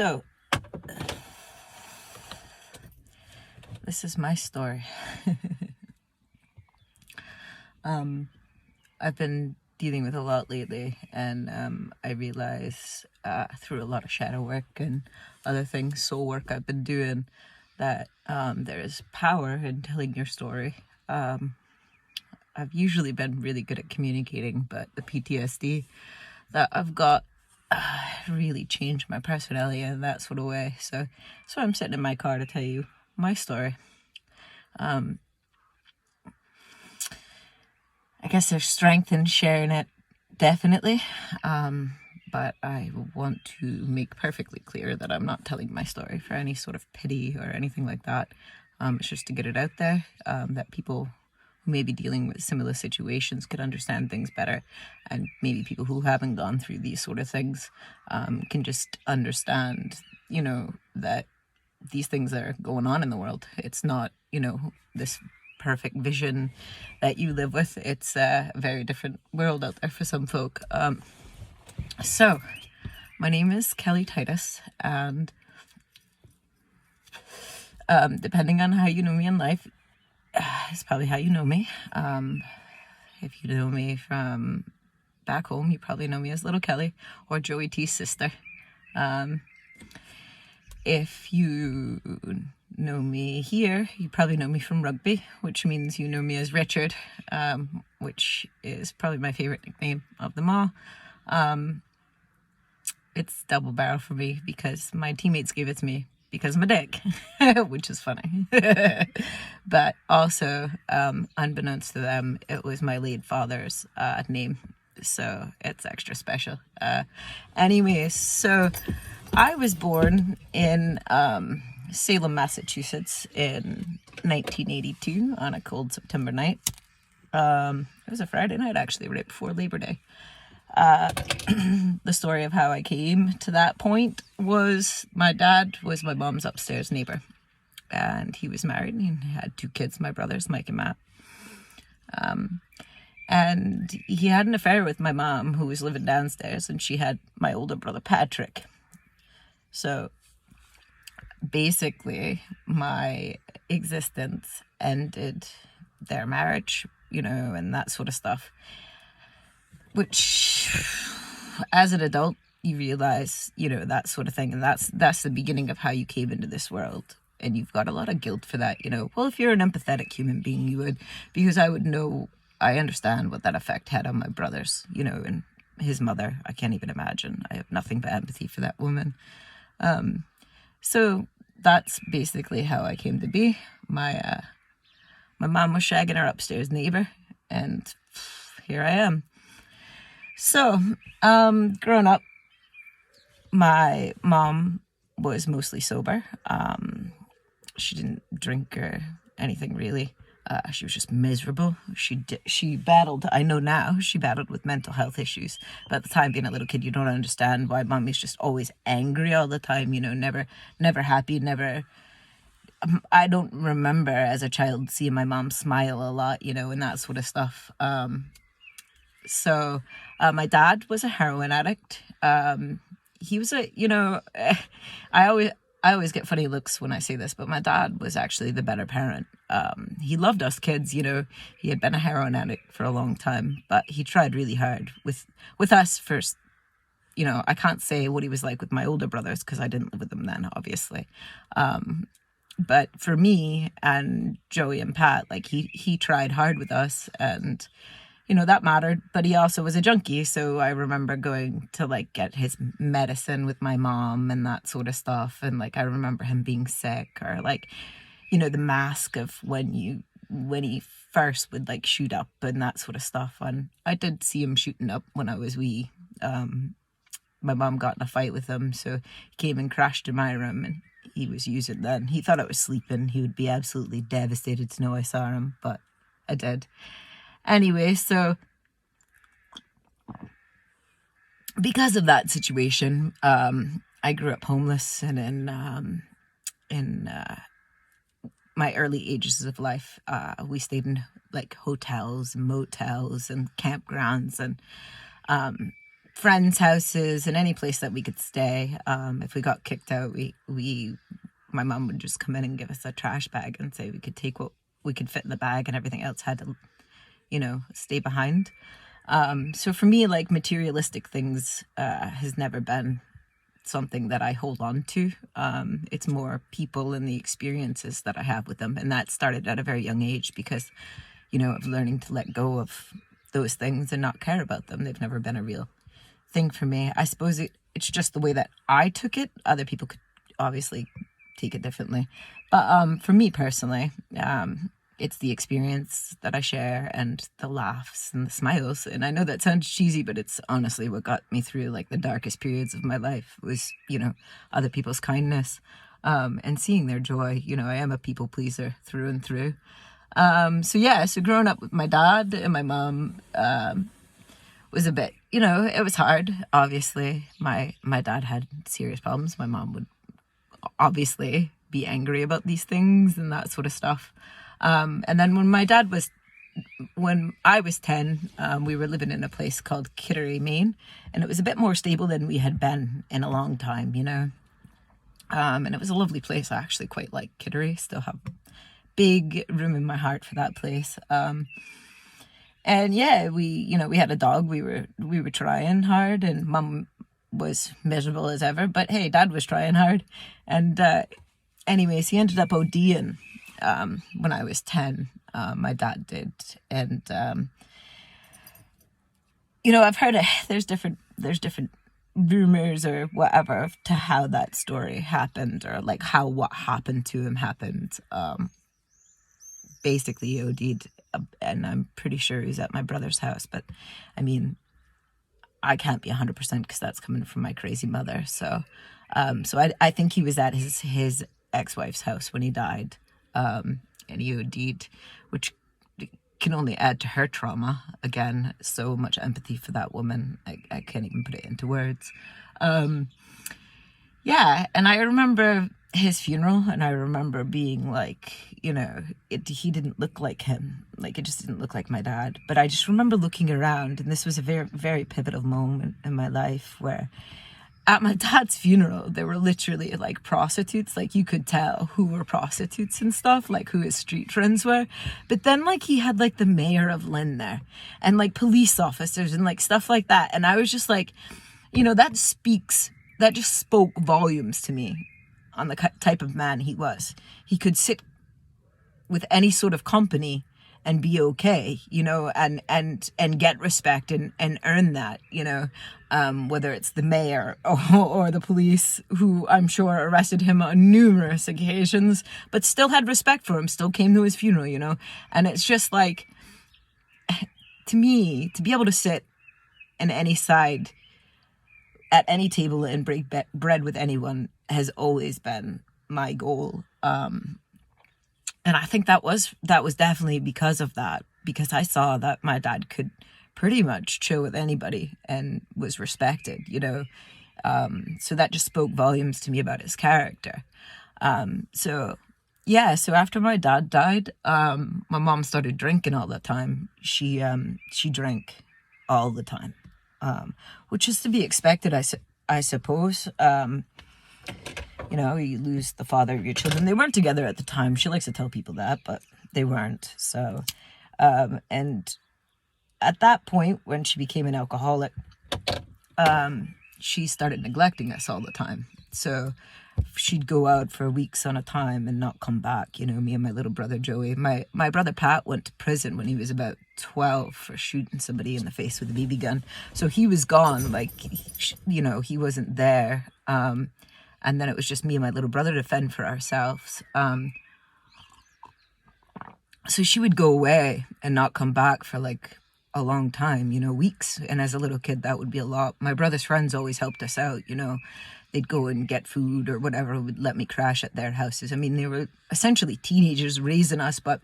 So, this is my story. I've been dealing with a lot lately, and I realize through a lot of shadow work and other things, soul work I've been doing, that there is power in telling your story. I've usually been really good at communicating, but the PTSD that I've got really changed my personality in that sort of way. So I'm sitting in my car to tell you my story. I guess there's strength in sharing it, definitely. But I want to make perfectly clear that I'm not telling my story for any sort of pity or anything like that. It's just to get it out there, that people who may be dealing with similar situations could understand things better, and maybe people who haven't gone through these sort of things can just understand, that these things are going on in the world. It's not, this perfect vision that you live with. It's a very different world out there for some folk. So my name is Kelly Titus, and depending on how you know me in life, it's probably how you know me. If you know me from back home, you probably know me as Little Kelly or Joey T's sister. If you know me here, you probably know me from rugby, which means you know me as Richard, which is probably my favorite nickname of them all. It's double barrel for me because my teammates gave it to me because I'm a dick, which is funny. But also, unbeknownst to them, it was my late father's name, so it's extra special. Anyways, so I was born in Salem, Massachusetts in 1982 on a cold September night. It was a Friday night, actually, right before Labor Day. The story of how I came to that point was my dad was my mom's upstairs neighbor, and he was married and he had 2 kids, my brothers, Mike and Matt. And he had an affair with my mom, who was living downstairs, and she had my older brother, Patrick. So basically, my existence ended their marriage, and that sort of stuff. Which, as an adult, you realize, that sort of thing. And that's the beginning of how you came into this world. And you've got a lot of guilt for that, Well, if you're an empathetic human being, you would, because I understand what that effect had on my brothers, and his mother. I can't even imagine. I have nothing but empathy for that woman. So that's basically how I came to be. My mom was shagging her upstairs neighbor, and here I am. So, growing up, my mom was mostly sober. She didn't drink or anything really. She was just miserable. She battled, I know now, she battled with mental health issues. But at the time, being a little kid, you don't understand why mommy's just always angry all the time, never happy, never... I don't remember as a child seeing my mom smile a lot, and that sort of stuff. So my dad was a heroin addict. He was I always get funny looks when I say this, but my dad was actually the better parent. He loved us kids, he had been a heroin addict for a long time, but he tried really hard with us first. I can't say what he was like with my older brothers because I didn't live with them then, obviously. But for me and Joey and Pat, he tried hard with us, and that mattered. But he also was a junkie, so I remember going to get his medicine with my mom and that sort of stuff. And I remember him being sick, or the mask of when he first would shoot up and that sort of stuff. And I did see him shooting up when I was wee. My mom got in a fight with him, so he came and crashed in my room, and he was using then. He thought I was sleeping. He would be absolutely devastated to know I saw him, but I did. Anyway, so because of that situation, I grew up homeless, and in my early ages of life, we stayed in hotels and motels and campgrounds, and friends' houses and any place that we could stay. If we got kicked out, my mom would just come in and give us a trash bag and say we could take what we could fit in the bag, and everything else had to, stay behind. So for me, like, materialistic things has never been something that I hold on to. It's more people and the experiences that I have with them. And that started at a very young age because, of learning to let go of those things and not care about them. They've never been a real thing for me. I suppose it's just the way that I took it. Other people could obviously take it differently. But for me personally, it's the experience that I share and the laughs and the smiles. And I know that sounds cheesy, but it's honestly what got me through like the darkest periods of my life was, other people's kindness, and seeing their joy. I am a people pleaser through and through. So growing up with my dad and my mom, was a bit, it was hard. Obviously, my dad had serious problems. My mom would obviously be angry about these things and that sort of stuff. And then when I was 10, we were living in a place called Kittery, Maine, and it was a bit more stable than we had been in a long time, and it was a lovely place. I actually quite like Kittery, still have big room in my heart for that place. And yeah, we had a dog. We were trying hard, and mum was miserable as ever, but hey, dad was trying hard. And anyways, he ended up ODing when I was 10. My dad did. And I've heard there's different rumors or whatever to how that story happened, or like how what happened to him happened. Basically he OD'd, and I'm pretty sure he was at my brother's house, but I mean, I can't be 100% because that's coming from my crazy mother. So I think he was at his ex-wife's house when he died, and he OD'd, which can only add to her trauma. Again, so much empathy for that woman. I can't even put it into words. Yeah, and I remember his funeral, and I remember being like, he didn't look like him. Like, it just didn't look like my dad. But I just remember looking around, and this was a very, very pivotal moment in my life where at my dad's funeral, there were literally like prostitutes. Like, you could tell who were prostitutes and stuff, like who his street friends were. But then like he had like the mayor of Lynn there, and like police officers and like stuff like that. And I was just like, that just spoke volumes to me on the type of man he was. He could sit with any sort of company and be okay, and get respect and earn that, whether it's the mayor or the police, who I'm sure arrested him on numerous occasions, but still had respect for him, still came to his funeral, and it's just like, to me, to be able to sit in any side at any table and break bread with anyone has always been my goal. And I think that was definitely because of that, because I saw that my dad could pretty much chill with anybody and was respected, so that just spoke volumes to me about his character. So after my dad died, my mom started drinking all the time. She drank all the time, which is to be expected, I suppose. You lose the father of your children. They weren't together at the time. She likes to tell people that, but they weren't. So, and at that point, when she became an alcoholic, she started neglecting us all the time. So she'd go out for weeks on a time and not come back. Me and my little brother Joey. My brother Pat went to prison when he was about 12 for shooting somebody in the face with a BB gun. So he was gone. Like, he wasn't there. And then it was just me and my little brother to fend for ourselves. So she would go away and not come back for like a long time, weeks. And as a little kid, that would be a lot. My brother's friends always helped us out, They'd go and get food or whatever, would let me crash at their houses. I mean, they were essentially teenagers raising us, but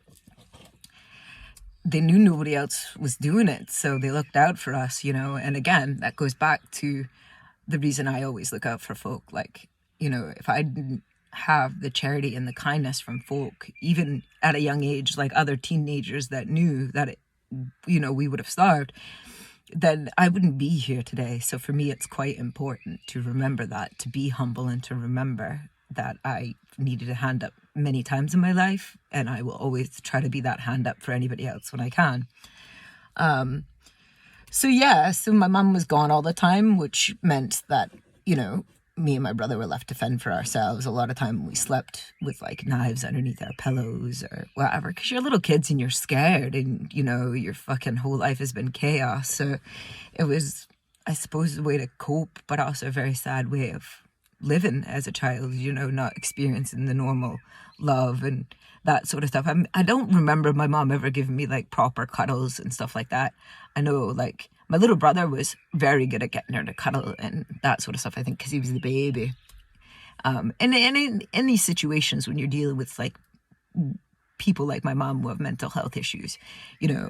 they knew nobody else was doing it. So they looked out for us, And again, that goes back to the reason I always look out for folk. Like, if I didn't have the charity and the kindness from folk, even at a young age, like other teenagers that knew that, we would have starved, then I wouldn't be here today. So for me, it's quite important to remember that, to be humble, and to remember that I needed a hand up many times in my life, and I will always try to be that hand up for anybody else when I can. So yeah, so my mum was gone all the time, which meant that, me and my brother were left to fend for ourselves. A lot of time we slept with like knives underneath our pillows or whatever, because you're little kids and you're scared, and your fucking whole life has been chaos. So it was, I suppose, a way to cope, but also a very sad way of living as a child, not experiencing the normal love and that sort of stuff. I don't remember my mom ever giving me like proper cuddles and stuff like that. I know like my little brother was very good at getting her to cuddle and that sort of stuff, I think, because he was the baby. And in these situations when you're dealing with like people like my mom who have mental health issues,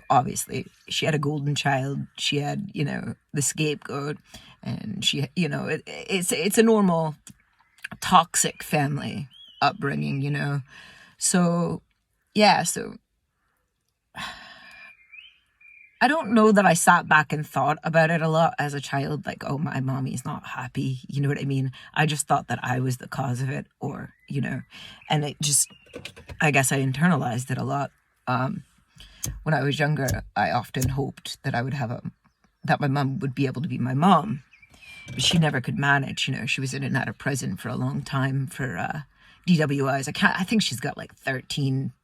obviously she had a golden child, she had, the scapegoat, and she, it's a normal toxic family upbringing, so yeah, so I don't know that I sat back and thought about it a lot as a child, like, oh, my mommy's not happy, you know what I mean? I just thought that I was the cause of it, or, and it just, I guess I internalized it a lot. When I was younger, I often hoped that I would have that my mom would be able to be my mom, but she never could manage, she was in and out of prison for a long time for DWIs. I think she's got like 13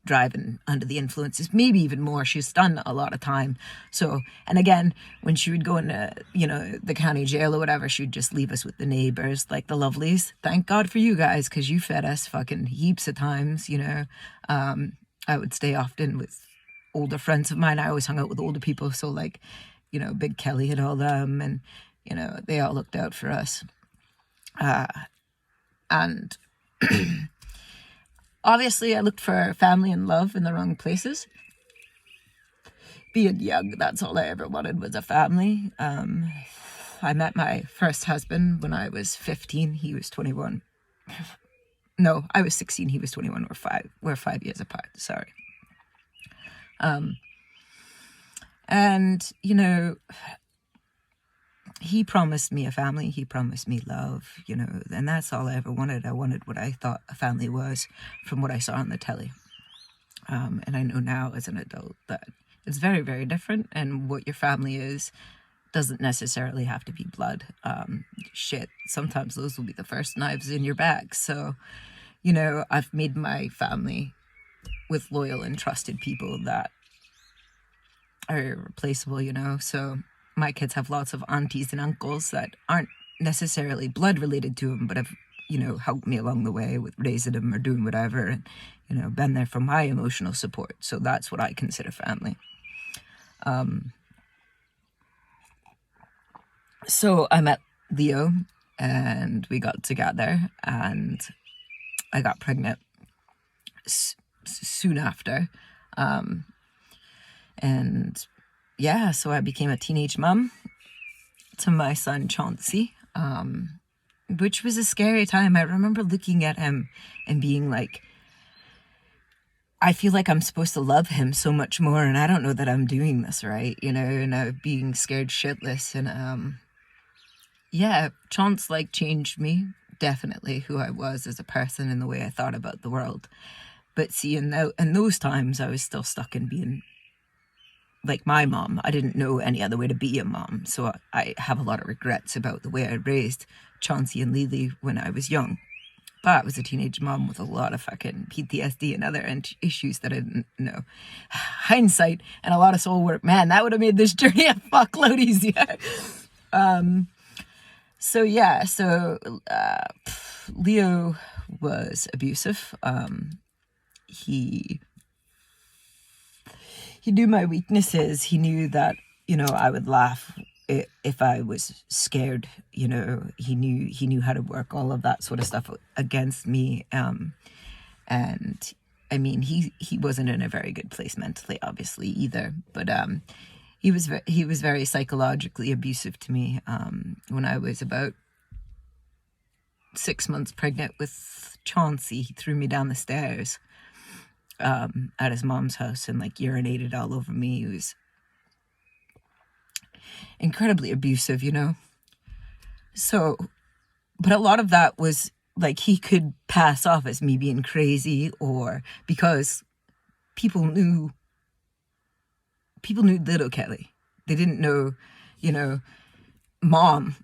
driving under the influences, maybe even more. She's done a lot of time. So, and again, when she would go into, the county jail or whatever, she'd just leave us with the neighbors, like the Lovelies. Thank God for you guys, because you fed us fucking heaps of times, I would stay often with older friends of mine. I always hung out with older people. So like, Big Kelly and all them, and, they all looked out for us. And obviously, I looked for family and love in the wrong places. Being young, that's all I ever wanted was a family. I met my first husband when I was 15. He was 21. No, I was 16. He was 21. We're 5 years apart. Sorry. And, he promised me a family, he promised me love, and that's all I ever wanted. I wanted what I thought a family was from what I saw on the telly. And I know now as an adult that it's very, very different, and what your family is doesn't necessarily have to be blood. Sometimes those will be the first knives in your bag. So, I've made my family with loyal and trusted people that are irreplaceable, so my kids have lots of aunties and uncles that aren't necessarily blood related to them, but have, helped me along the way with raising them or doing whatever, and, been there for my emotional support. So that's what I consider family. So I met Leo and we got together, and I got pregnant soon after. And yeah, so I became a teenage mom to my son Chauncey, which was a scary time. I remember looking at him and being like, I feel like I'm supposed to love him so much more, and I don't know that I'm doing this right, and being scared shitless. And yeah, Chauncey like changed me, definitely, who I was as a person and the way I thought about the world. But see, in those times, I was still stuck in being like my mom. I didn't know any other way to be a mom. So I have a lot of regrets about the way I raised Chauncey and Lily when I was young. But I was a teenage mom with a lot of fucking PTSD and other issues that I didn't know. Hindsight and a lot of soul work, man, that would have made this journey a fuckload easier. So yeah, Leo was abusive. He knew my weaknesses. He knew that, I would laugh if I was scared. He knew how to work all of that sort of stuff against me. And I mean, he wasn't in a very good place mentally, obviously, either. But he was very psychologically abusive to me. When I was about 6 months pregnant with Chauncey, he threw me down the stairs at his mom's house and like urinated all over me. incredibly abusive, you know. So, but a lot of that was like he could pass off as me being crazy, or because people knew little Kelly. They didn't know, you know, mom.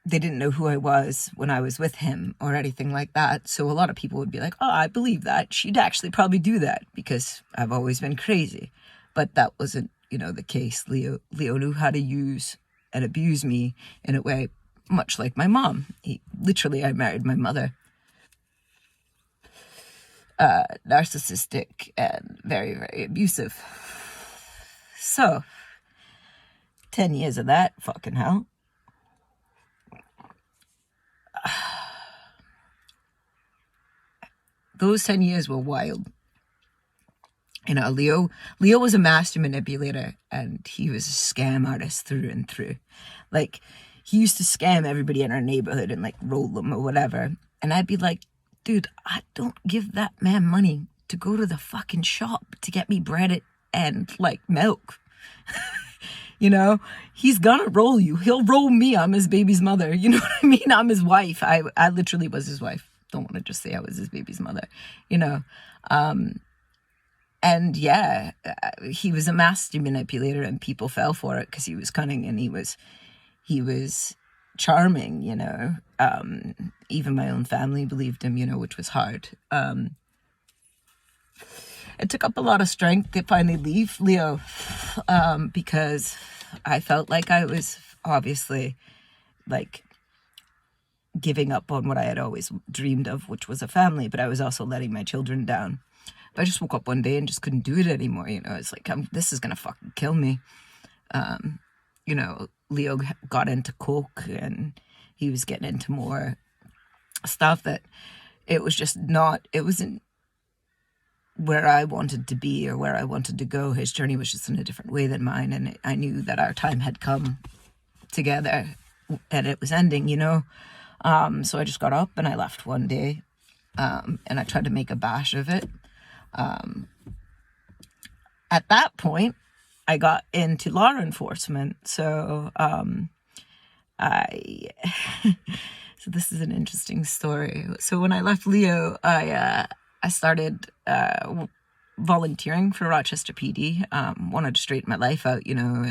They didn't know who I was when I was with him or anything like that. So a lot of people would be like, oh, I believe that. She'd actually probably do that because I've always been crazy. But that wasn't, you know, the case. Leo knew how to use and abuse me in a way much like my mom. I married my mother. Narcissistic and very, very abusive. So, 10 years of that, fucking hell. Those 10 years were wild. You know, Leo was a master manipulator, and he was a scam artist through and through. Like, he used to scam everybody in our neighborhood and like roll them or whatever. And I'd be like, dude, I don't give that man money to go to the fucking shop to get me bread and like milk. You know, he's gonna roll you. He'll roll me. I'm his baby's mother. You know what I mean? I'm his wife. I literally was his wife. Don't want to just say I was his baby's mother, you know. And yeah, he was a master manipulator, and people fell for it because he was cunning and he was charming, you know. Even my own family believed him, you know, which was hard. It took up a lot of strength to finally leave Leo, because I felt like I was obviously like giving up on what I had always dreamed of, which was a family, but I was also letting my children down. But I just woke up one day and just couldn't do it anymore, you know. It's like, this is gonna fucking kill me. You know, Leo got into coke and he was getting into more stuff that it wasn't where I wanted to be or where I wanted to go. His journey was just in a different way than mine, and I knew that our time had come together and it was ending, you know. So I just got up and I left one day, and I tried to make a bash of it. At that point, I got into law enforcement. So so this is an interesting story. So when I left Leo, I started volunteering for Rochester PD. Wanted to straighten my life out, you know,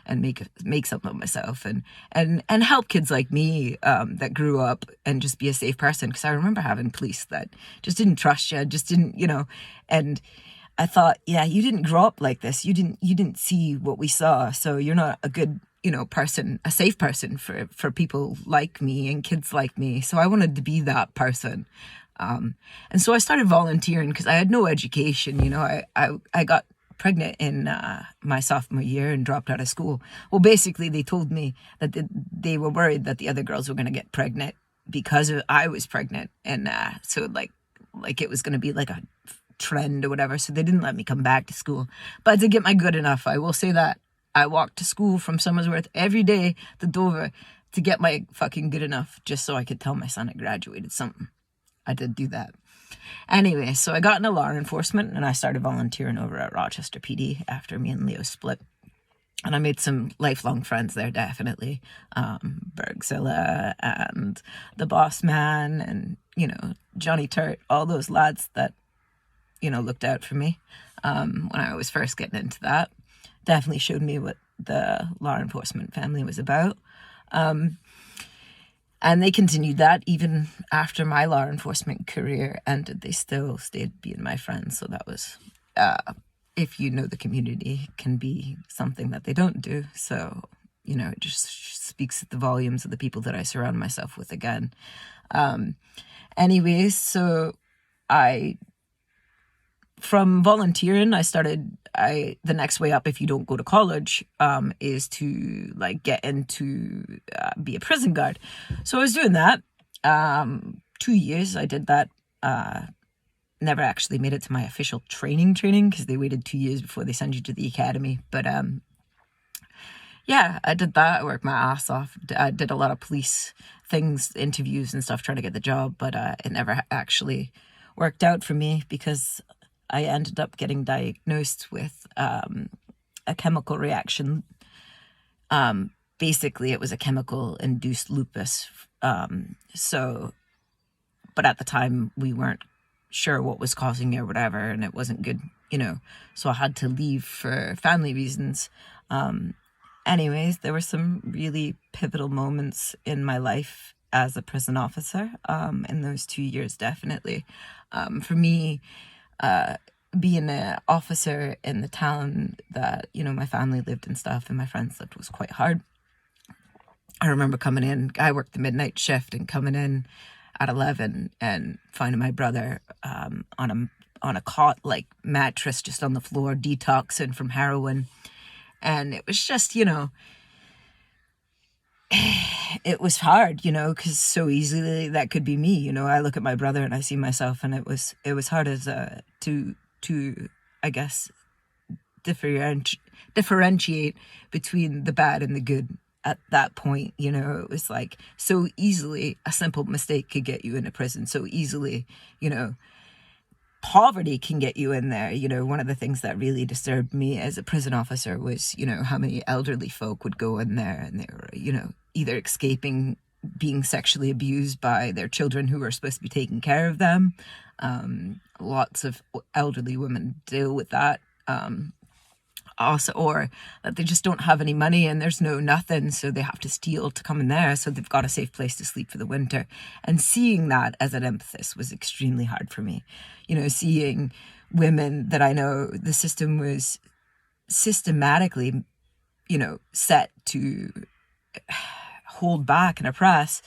and make something of myself and help kids like me that grew up and just be a safe person. Because I remember having police that just didn't trust you, just didn't, you know. And I thought, yeah, you didn't grow up like this. You didn't see what we saw, so you're not a good, you know, person, a safe person for people like me and kids like me. So I wanted to be that person. And so I started volunteering because I had no education. You know, I got pregnant in my sophomore year and dropped out of school. Well, basically, they told me that they were worried that the other girls were going to get pregnant because I was pregnant. And so like it was going to be like a trend or whatever. So they didn't let me come back to school. But I did get my good enough. I will say that. I walked to school from Somersworth every day to Dover to get my fucking good enough just so I could tell my son I graduated something. I did do that. Anyway, so I got into law enforcement and I started volunteering over at Rochester PD after me and Leo split. And I made some lifelong friends there, definitely. Bergzilla and the Boss Man and, you know, Johnny Turt, all those lads that, you know, looked out for me when I was first getting into that. Definitely showed me what the law enforcement family was about. And they continued that even after my law enforcement career ended. They still stayed being my friends. So that was, if you know the community, can be something that they don't do. So, you know, it just speaks at the volumes of the people that I surround myself with again. Anyways, so from volunteering, the next way up, if you don't go to college, is to like get into, be a prison guard. So I was doing that, 2 years I did that, never actually made it to my official training because they waited 2 years before they send you to the academy. But, yeah, I did that. I worked my ass off. I did a lot of police things, interviews and stuff, trying to get the job, but, it never actually worked out for me because I ended up getting diagnosed with a chemical reaction basically it was a chemical induced lupus. So, but at the time we weren't sure what was causing it or whatever, and it wasn't good, so I had to leave for family reasons. Anyways, there were some really pivotal moments in my life as a prison officer, in those 2 years, definitely. For me, being an officer in the town that, my family lived and stuff and my friends lived was quite hard. I remember coming in, I worked the midnight shift, and coming in at 11 and finding my brother on a cot, like mattress just on the floor, detoxing from heroin. And it was just, it was hard, because so easily that could be me. I look at my brother and I see myself, and it was hard as to I guess differentiate between the bad and the good at that point. It was like so easily a simple mistake could get you into prison. So easily, poverty can get you in there. One of the things that really disturbed me as a prison officer was, how many elderly folk would go in there and they were, either escaping being sexually abused by their children who were supposed to be taking care of them. Lots of elderly women deal with that. Also, or that they just don't have any money and there's nothing, so they have to steal to come in there, so they've got a safe place to sleep for the winter. And seeing that as an empathist was extremely hard for me. Seeing women that I know the system was systematically, set to hold back and oppress,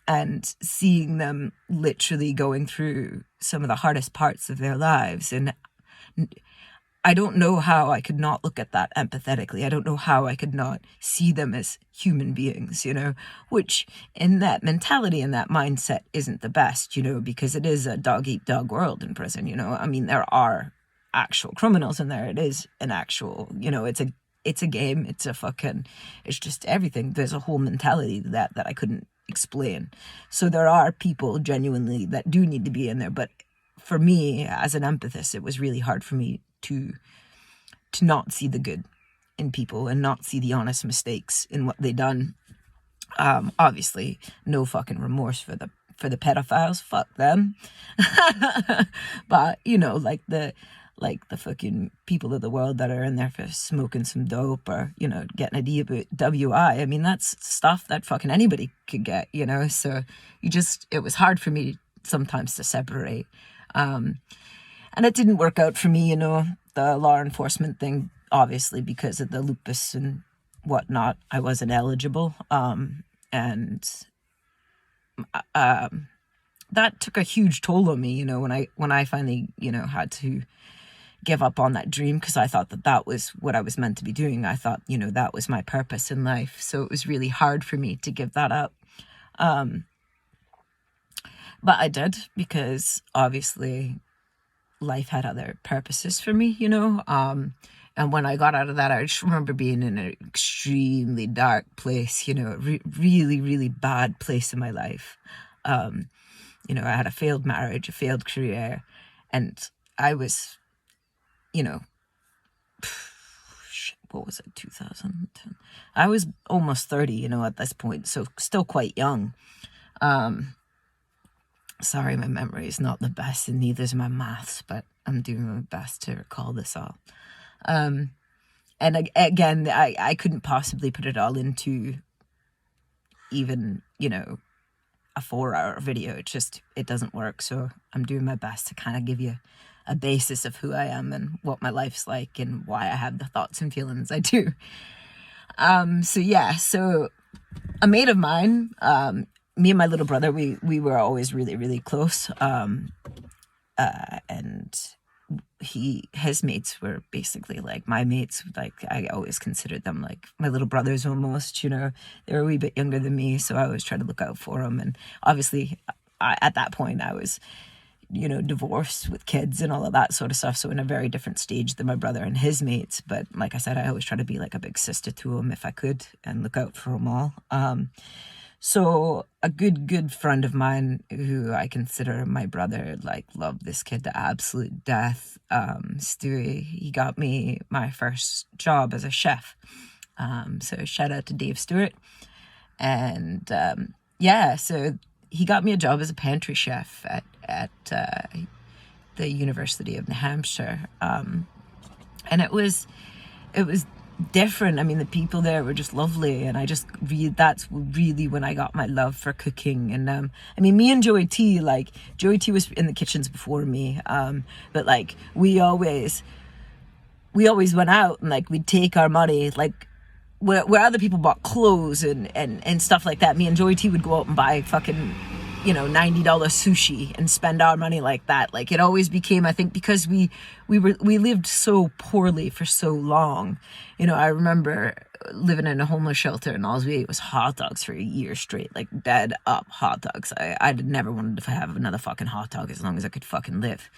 and seeing them literally going through some of the hardest parts of their lives. And I don't know how I could not look at that empathetically. I don't know how I could not see them as human beings, which in that mentality and that mindset isn't the best, because it is a dog-eat-dog world in prison, I mean, there are actual criminals in there. It is an actual, it's a game. It's just everything. There's a whole mentality to that I couldn't explain. So there are people genuinely that do need to be in there. But for me, as an empathist, it was really hard for me to not see the good in people and not see the honest mistakes in what they done. Obviously, no fucking remorse for the pedophiles. Fuck them. But like the fucking people of the world that are in there for smoking some dope or getting a DWI. I mean, that's stuff that fucking anybody could get. So it was hard for me sometimes to separate. And it didn't work out for me, the law enforcement thing, obviously, because of the lupus and whatnot. I wasn't eligible. And that took a huge toll on me, when I finally, had to give up on that dream, because I thought that was what I was meant to be doing. I thought, that was my purpose in life. So it was really hard for me to give that up. But I did, because obviously life had other purposes for me, and when I got out of that, I just remember being in an extremely dark place, really, really bad place in my life. I had a failed marriage, a failed career, and I was, what was it, 2010? I was almost 30, at this point, so still quite young. Sorry, my memory is not the best, and neither is my maths, but I'm doing my best to recall this all. And again, I couldn't possibly put it all into even, a 4-hour video. It doesn't work. So I'm doing my best to kind of give you a basis of who I am and what my life's like and why I have the thoughts and feelings I do. So a mate of mine, me and my little brother, we were always really, really close. And his mates were basically like my mates. Like, I always considered them like my little brothers almost, they were a wee bit younger than me. So I always tried to look out for them. And obviously at that point I was, divorced with kids and all of that sort of stuff. So in a very different stage than my brother and his mates. But like I said, I always try to be like a big sister to them if I could and look out for them all. So a good friend of mine who I consider my brother, like, loved this kid to absolute death. Stewie, he got me my first job as a chef. So shout out to Dave Stewart. And yeah, so he got me a job as a pantry chef at the University of New Hampshire. And it was different. I mean, the people there were just lovely, and that's really when I got my love for cooking. And I mean, me and Joey T, like Joey T was in the kitchens before me, but like we always went out, and like we'd take our money, like where other people bought clothes and stuff like that, me and Joey T would go out and buy fucking, $90 sushi and spend our money like that. Like it always became, I think, because we lived so poorly for so long. I remember living in a homeless shelter, and all we ate was hot dogs for a year straight, like dead up hot dogs. I never wanted to have another fucking hot dog as long as I could fucking live.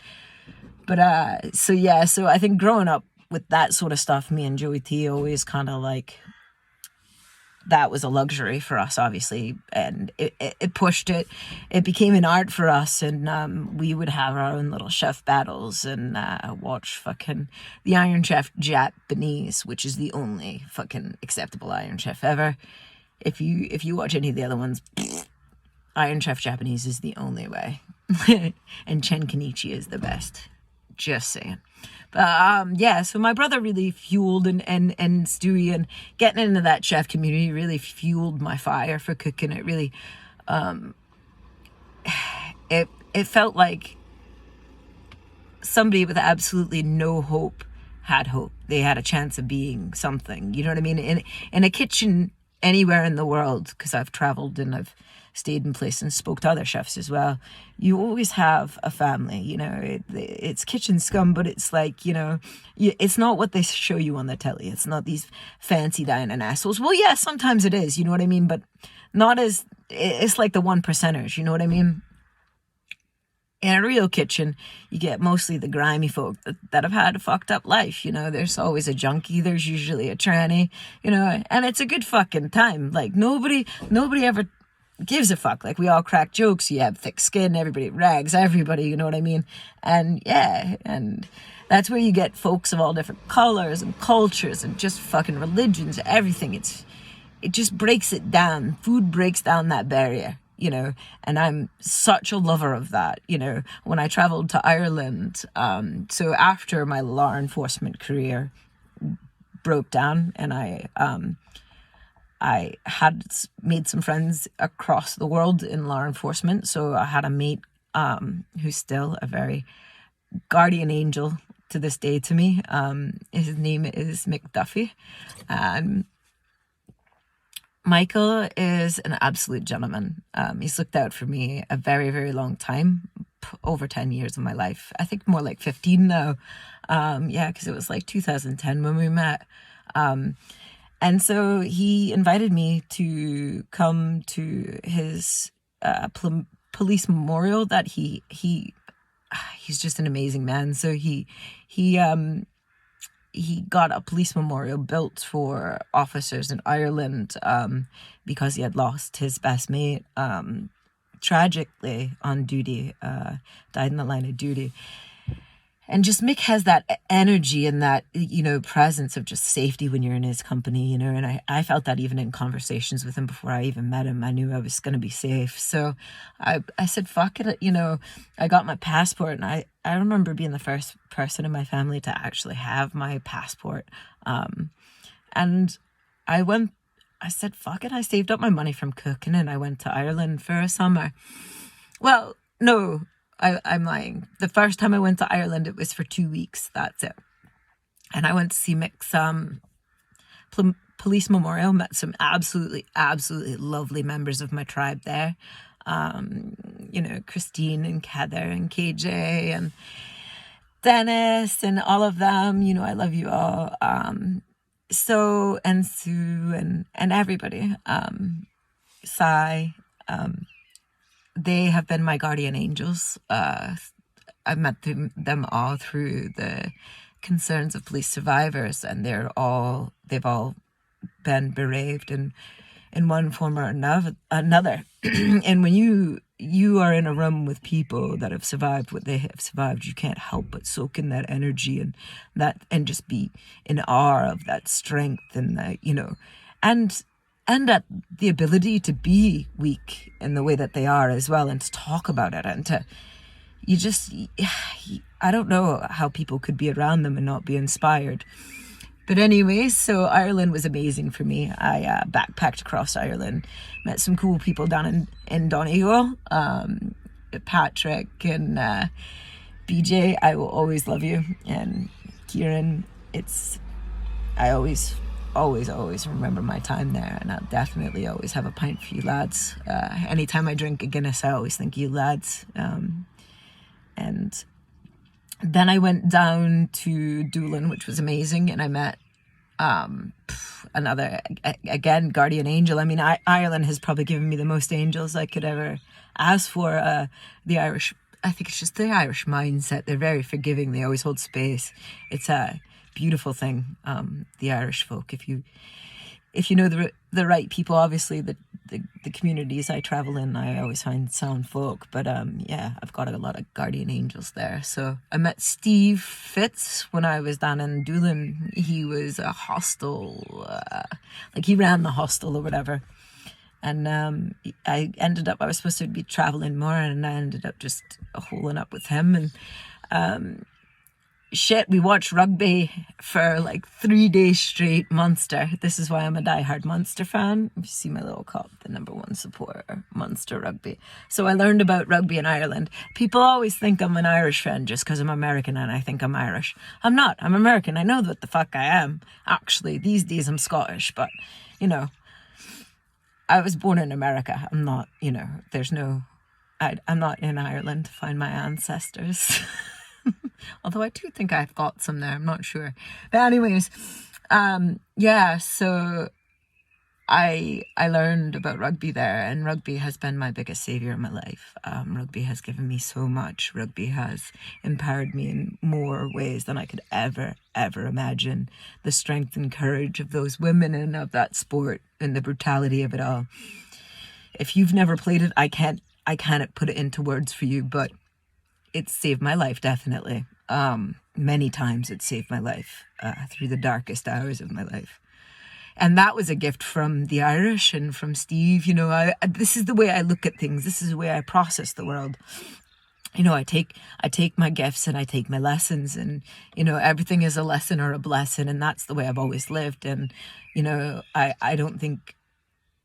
But so I think growing up with that sort of stuff, me and Joey T always kind of like, that was a luxury for us, obviously, and it pushed it. It became an art for us, and we would have our own little chef battles and watch fucking the Iron Chef Japanese, which is the only fucking acceptable Iron Chef ever. If you watch any of the other ones, Iron Chef Japanese is the only way, and Chen Kenichi is the best. Just saying. But so my brother really fueled and Stewie, and getting into that chef community really fueled my fire for cooking. It really it felt like somebody with absolutely no hope had hope. They had a chance of being something. You know what I mean? In a kitchen anywhere in the world, because I've traveled and I've stayed in place and spoke to other chefs as well, you always have a family. It's kitchen scum, but it's like, it's not what they show you on the telly. It's not these fancy dining assholes. Well, yeah, sometimes it is, you know what I mean? But not as, it's like the 1%ers, you know what I mean? In a real kitchen, you get mostly the grimy folk that have had a fucked up life. There's always a junkie. There's usually a tranny, and it's a good fucking time. Like nobody ever gives a fuck. Like we all crack jokes. You have thick skin. Everybody rags everybody. You know what I mean? And yeah, and that's where you get folks of all different colors and cultures and just fucking religions. Everything. It just breaks it down. Food breaks down that barrier. And I'm such a lover of that. When I traveled to Ireland, so after my law enforcement career broke down, and I had made some friends across the world in law enforcement. So I had a mate who's still a very guardian angel to this day to me. His name is Mick Duffy. And Michael is an absolute gentleman. He's looked out for me a very, very long time, over 10 years of my life. I think more like 15 now. Because it was like 2010 when we met. And so he invited me to come to his police memorial that he's just an amazing man. So he got a police memorial built for officers in Ireland because he had lost his best mate tragically on duty, died in the line of duty. And just Mick has that energy and that, presence of just safety when you're in his company, and I felt that even in conversations with him before I even met him. I knew I was going to be safe. So I said, fuck it, I got my passport, and I remember being the first person in my family to actually have my passport. And I said, fuck it, I saved up my money from cooking, and I went to Ireland for a summer. Well, no, I'm lying. The first time I went to Ireland, it was for 2 weeks. That's it. And I went to see Mick's police memorial, met some absolutely, absolutely lovely members of my tribe there. Christine and Heather and KJ and Dennis and all of them. I love you all. So, and Sue and everybody. Sai, they have been my guardian angels. I've met them all through the concerns of police survivors, and they've all been bereaved in one form or another. And when you you are in a room with people that have survived what they have survived, you can't help but soak in that energy and just be in awe of that strength and that, and that the ability to be weak in the way that they are as well, and to talk about it, and to I don't know how people could be around them and not be inspired. But anyway, so Ireland was amazing for me. I backpacked across Ireland, met some cool people down in Donegal, Patrick and BJ. I will always love you, and Kieran. I always remember my time there, and I'll definitely always have a pint for you lads. Anytime I drink a Guinness, I always think of you lads. And then I went down to Doolin, which was amazing, and I met another, again, guardian angel. I mean, Ireland has probably given me the most angels I could ever ask for. The Irish, I think it's just the Irish mindset. They're very forgiving. They always hold space. It's a beautiful thing, the Irish folk. If you know the right people, obviously the communities I travel in, I always find sound folk. But yeah, I've got a lot of guardian angels there. So I met Steve Fitz when I was down in Doolin. He was a hostel, he ran the hostel or whatever. And I was supposed to be traveling more, and I ended up just holing up with him. And we watched rugby for 3 days straight. Munster. This is why I'm a diehard Munster fan. You see my little cup, the #1 supporter, Munster rugby. So I learned about rugby in Ireland. People always think I'm an Irish fan just because I'm American and I think I'm Irish. I'm not. I'm American. I know what the fuck I am. Actually, these days I'm Scottish, but, I was born in America. I'm not, I'm not in Ireland to find my ancestors. Although I do think I've got some there, I'm not sure. But anyways, so I learned about rugby there, and rugby has been my biggest savior in my life. Rugby has given me so much. Rugby has empowered me in more ways than I could ever imagine. The strength and courage of those women and of that sport and the brutality of it all. If you've never played it, I can't put it into words for you, but it's saved my life, definitely. Many times it saved my life through the darkest hours of my life. And that was a gift from the Irish and from Steve. This is the way I look at things. This is the way I process the world. I take my gifts and I take my lessons, and, everything is a lesson or a blessing. And that's the way I've always lived. And, I don't think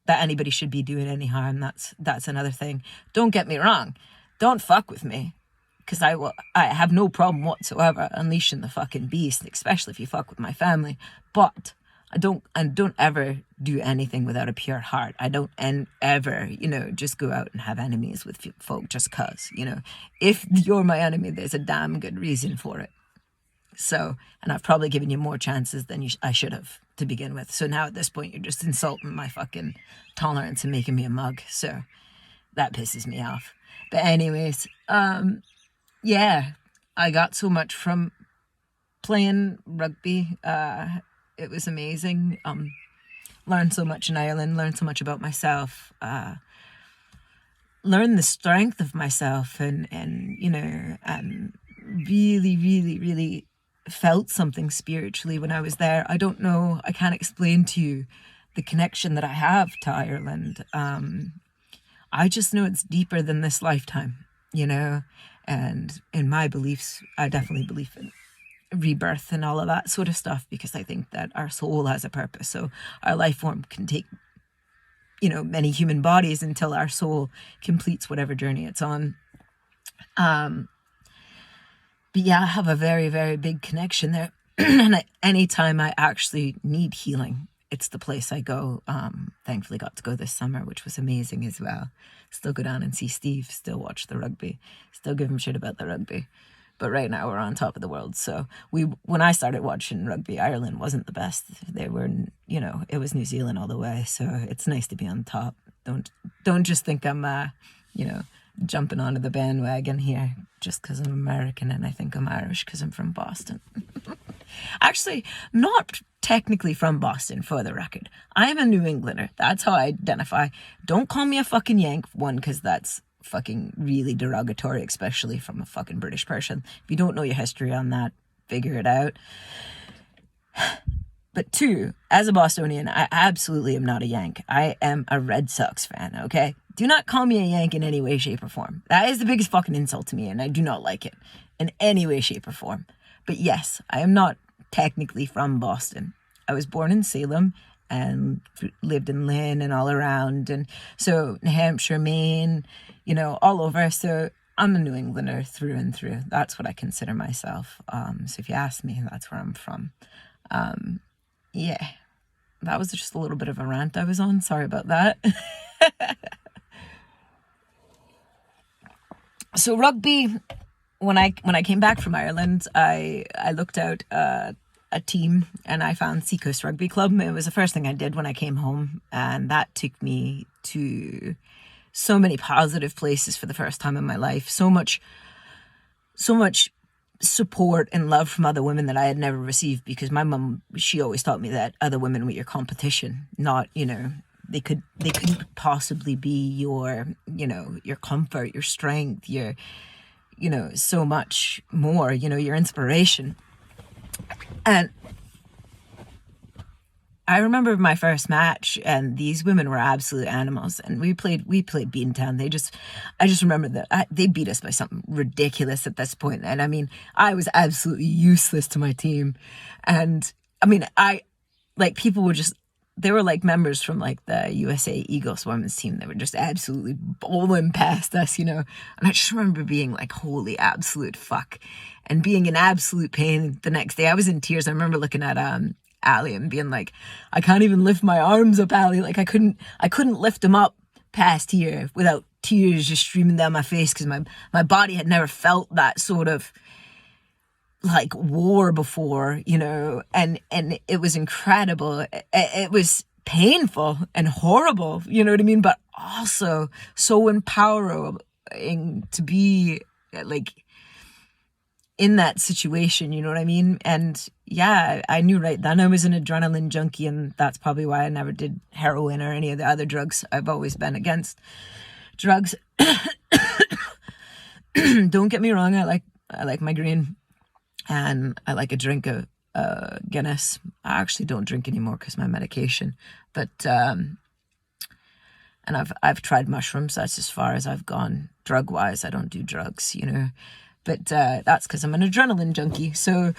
that anybody should be doing any harm. That's another thing. Don't get me wrong. Don't fuck with me. Because I have no problem whatsoever unleashing the fucking beast, especially if you fuck with my family. But I don't ever do anything without a pure heart. I don't ever, just go out and have enemies with folk just cause, If you're my enemy, there's a damn good reason for it. So, and I've probably given you more chances than I should have to begin with. So now at this point, you're just insulting my fucking tolerance and making me a mug. So that pisses me off. But anyways, yeah, I got so much from playing rugby. It was amazing. Learned so much in Ireland, learned so much about myself, learned the strength of myself, and really, really, really felt something spiritually when I was there. I don't know, I can't explain to you the connection that I have to Ireland. I just know it's deeper than this lifetime, And in my beliefs, I definitely believe in rebirth and all of that sort of stuff, because I think that our soul has a purpose. So our life form can take, many human bodies until our soul completes whatever journey it's on. But yeah, I have a very, very big connection there. And anytime I actually need healing, it's the place I go. Thankfully got to go this summer, which was amazing as well. Still go down and see Steve, still watch the rugby, still give him shit about the rugby. But right now we're on top of the world. So when I started watching rugby, Ireland wasn't the best. They were, it was New Zealand all the way. So it's nice to be on top. Don't just think I'm, jumping onto the bandwagon here just because I'm American and I think I'm Irish because I'm from Boston. Actually, not technically from Boston, for the record. I'm a New Englander. That's how I identify. Don't call me a fucking Yank, one, because that's fucking really derogatory, especially from a fucking British person. If you don't know your history on that, figure it out. But two, as a Bostonian, I absolutely am not a Yank. I am a Red Sox fan, okay? Do not call me a Yank in any way, shape, or form. That is the biggest fucking insult to me, and I do not like it in any way, shape, or form. But yes, I am not technically from Boston. I was born in Salem and lived in Lynn and all around. And so New Hampshire, Maine, you know, all over. So I'm a New Englander through and through. That's what I consider myself. So if you ask me, that's where I'm from. Yeah, that was just a little bit of a rant I was on. Sorry about that. So rugby, when I came back from Ireland, I looked out a team and I found Seacoast Rugby Club. It was the first thing I did when I came home, and that took me to so many positive places for the first time in my life. So much support and love from other women that I had never received, because my mum, she always taught me that other women were your competition, not, you know, they couldn't possibly be your, you know, your comfort, your strength, your, you know, so much more, you know, your inspiration. And I remember my first match, and these women were absolute animals, and we played Beantown. I just remember that they beat us by something ridiculous at this point. And I mean, I was absolutely useless to my team. And I mean, people were just, they were like members from like the USA Eagles women's team. They were just absolutely bowling past us, you know. And I just remember being like, holy absolute fuck, and being in absolute pain the next day. I was in tears. I remember looking at Ali and being like, I can't even lift my arms up, Ali. Like I couldn't lift them up past here without tears just streaming down my face, because my body had never felt that sort of like war before, you know, and it was incredible. It was painful and horrible, you know what I mean? But also so empowering to be like in that situation, you know what I mean? And yeah, I knew right then I was an adrenaline junkie, and that's probably why I never did heroin or any of the other drugs. I've always been against drugs. Don't get me wrong, I like my green, and I like a drink of Guinness. I actually don't drink anymore because my medication, but and I've tried mushrooms. That's as far as I've gone drug wise. I don't do drugs, you know. But that's because I'm an adrenaline junkie. So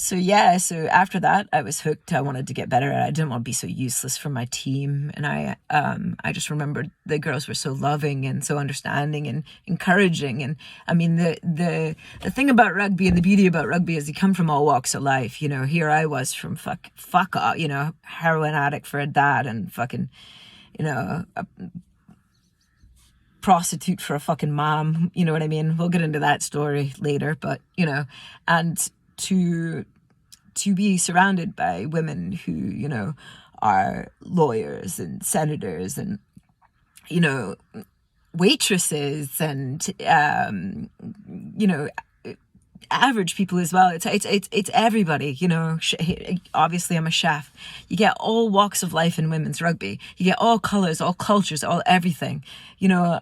after that, I was hooked. I wanted to get better. I didn't want to be so useless for my team. And I just remembered the girls were so loving and so understanding and encouraging. And I mean, the thing about rugby and the beauty about rugby is you come from all walks of life. You know, here I was from fuck off, you know, heroin addict for a dad, and fucking, you know, a prostitute for a fucking mom, you know what I mean? We'll get into that story later, but you know, and to be surrounded by women who, you know, are lawyers and senators and, you know, waitresses and you know, average people as well. It's everybody, you know. Obviously I'm a chef. You get all walks of life in women's rugby. You get all colors, all cultures, all everything, you know.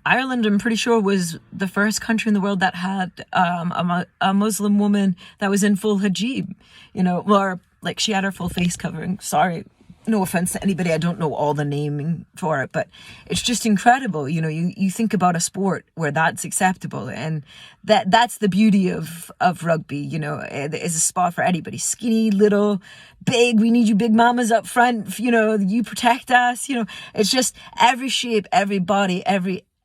Ireland, I'm pretty sure, was the first country in the world that had a Muslim woman that was in full hijab, you know, or like she had her full face covering. Sorry, no offense to anybody, I don't know all the naming for it, but it's just incredible. You know, you think about a sport where that's acceptable, and that's the beauty of rugby. You know, it is a spot for anybody, skinny, little, big. We need you big mamas up front, you know, you protect us, you know. It's just every shape, every body,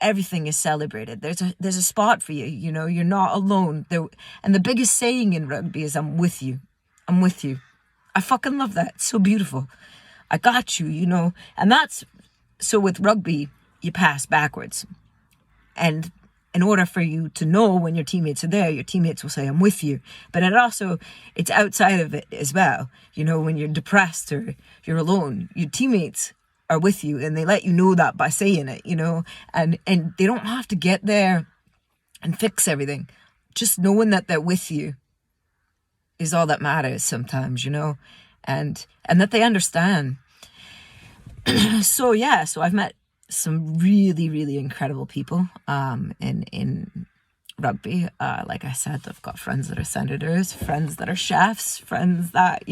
everything is celebrated. There's a spot for you, you know. You're not alone there. And the biggest saying in rugby is, I'm with you. I'm with you. I fucking love that. It's so beautiful. I got you, you know. And that's, so with rugby, you pass backwards. And in order for you to know when your teammates are there, your teammates will say, I'm with you. But it's outside of it as well. You know, when you're depressed or you're alone, your teammates are with you, and they let you know that by saying it, you know. And they don't have to get there and fix everything. Just knowing that they're with you is all that matters sometimes, you know. And that they understand. So I've met some really, really incredible people in rugby. Like I said, I've got friends that are senators, friends that are chefs, friends that,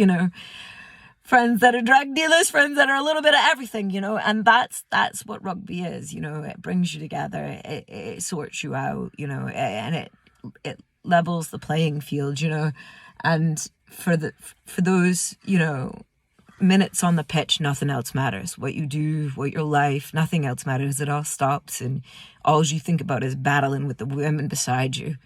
friends that are drug dealers, friends that are a little bit of everything, and that's what rugby is. It brings you together, it sorts you out, and it levels the playing field, and for those, minutes on the pitch, nothing else matters. What you do, what your life, nothing else matters. It all stops, and all you think about is battling with the women beside you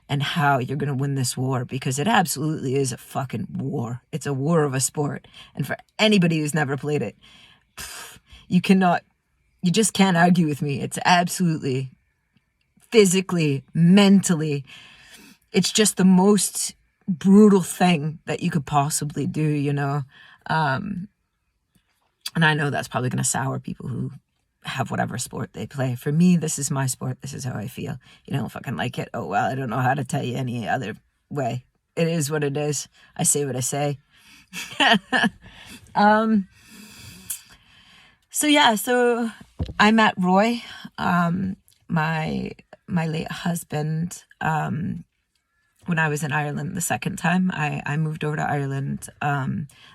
and how you're going to win this war, because it absolutely is a fucking war. It's a war of a sport. And for anybody who's never played it, you just can't argue with me. It's absolutely physically, mentally, it's just the most brutal thing that you could possibly do, and I know that's probably going to sour people who have whatever sport they play. For me, this is my sport. This is how I feel. You don't fucking like it. Oh, well, I don't know how to tell you any other way. It is what it is. I say what I say. So I met Roy, my late husband, when I was in Ireland the second time. I moved over to Ireland.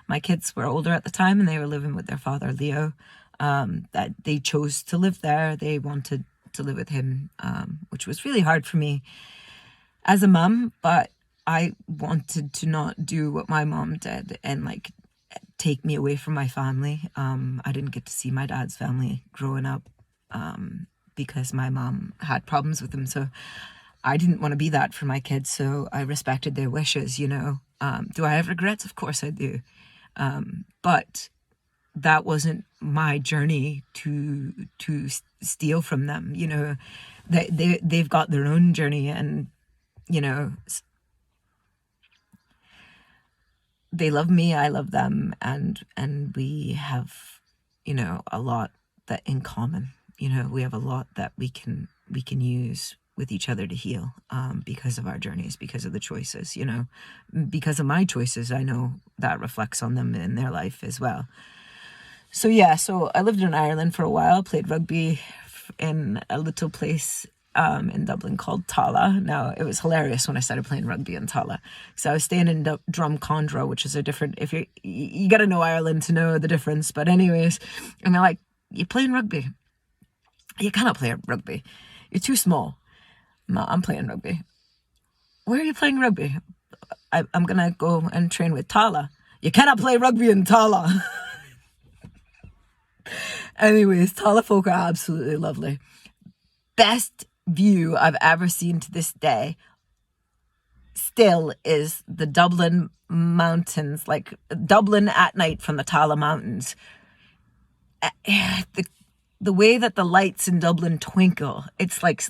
My kids were older at the time, and they were living with their father, Leo. That they chose to live there. They wanted to live with him, which was really hard for me as a mum, but I wanted to not do what my mom did and take me away from my family. I didn't get to see my dad's family growing up because my mom had problems with him. So I didn't want to be that for my kids. So I respected their wishes, Do I have regrets? Of course I do. But that wasn't my journey to steal from them. They've got their own journey, and they love me, I love them, and we have a lot that in common. We have a lot that we can use with each other to heal, because of our journeys, because of the choices, because of my choices. I know that reflects on them in their life as well. So I lived in Ireland for a while, played rugby in a little place in Dublin called Tala. Now, it was hilarious when I started playing rugby in Tala. So I was staying in Drumcondra, which is a different, if you got to know Ireland to know the difference. But anyways, and they're like, you're playing rugby. You cannot play rugby. You're too small. No, I'm playing rugby. Where are you playing rugby? I'm going to go and train with Tala. You cannot play rugby in Tala. Anyways, Tala folk are absolutely lovely. Best view I've ever seen to this day still is the Dublin mountains, like Dublin at night from the Tala Mountains. The way that the lights in Dublin twinkle, it's like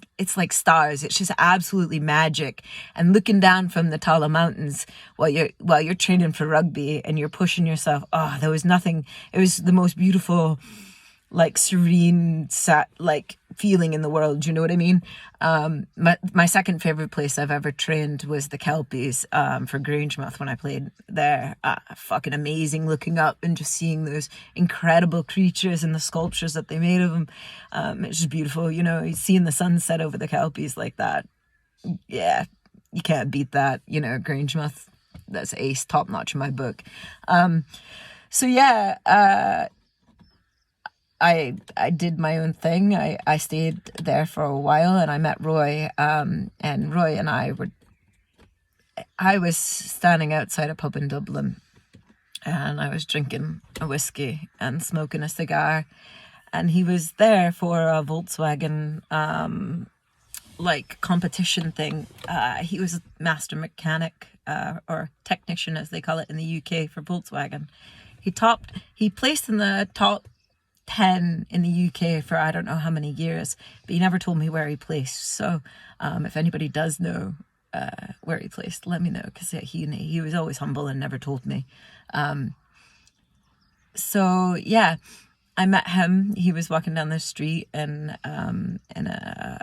stars. It's just absolutely magic. And looking down from the Tala Mountains while you're training for rugby and you're pushing yourself, there was nothing. It was the most beautiful, serene, feeling in the world. You know what I mean? My second favorite place I've ever trained was the Kelpies for Grangemouth when I played there. Fucking amazing, looking up and just seeing those incredible creatures and the sculptures that they made of them. It's just beautiful, seeing the sunset over the Kelpies like that. Yeah, you can't beat that. Grangemouth, that's ace, top notch in my book. I did my own thing. I stayed there for a while, and I met Roy. And Roy and I was standing outside a pub in Dublin, and I was drinking a whiskey and smoking a cigar, and he was there for a Volkswagen competition thing. He was a master mechanic or technician, as they call it in the UK, for Volkswagen. He placed in the top 10 in the UK for I don't know how many years, but he never told me where he placed. So if anybody does know where he placed, let me know, because he was always humble and never told me. I met him. He was walking down the street in a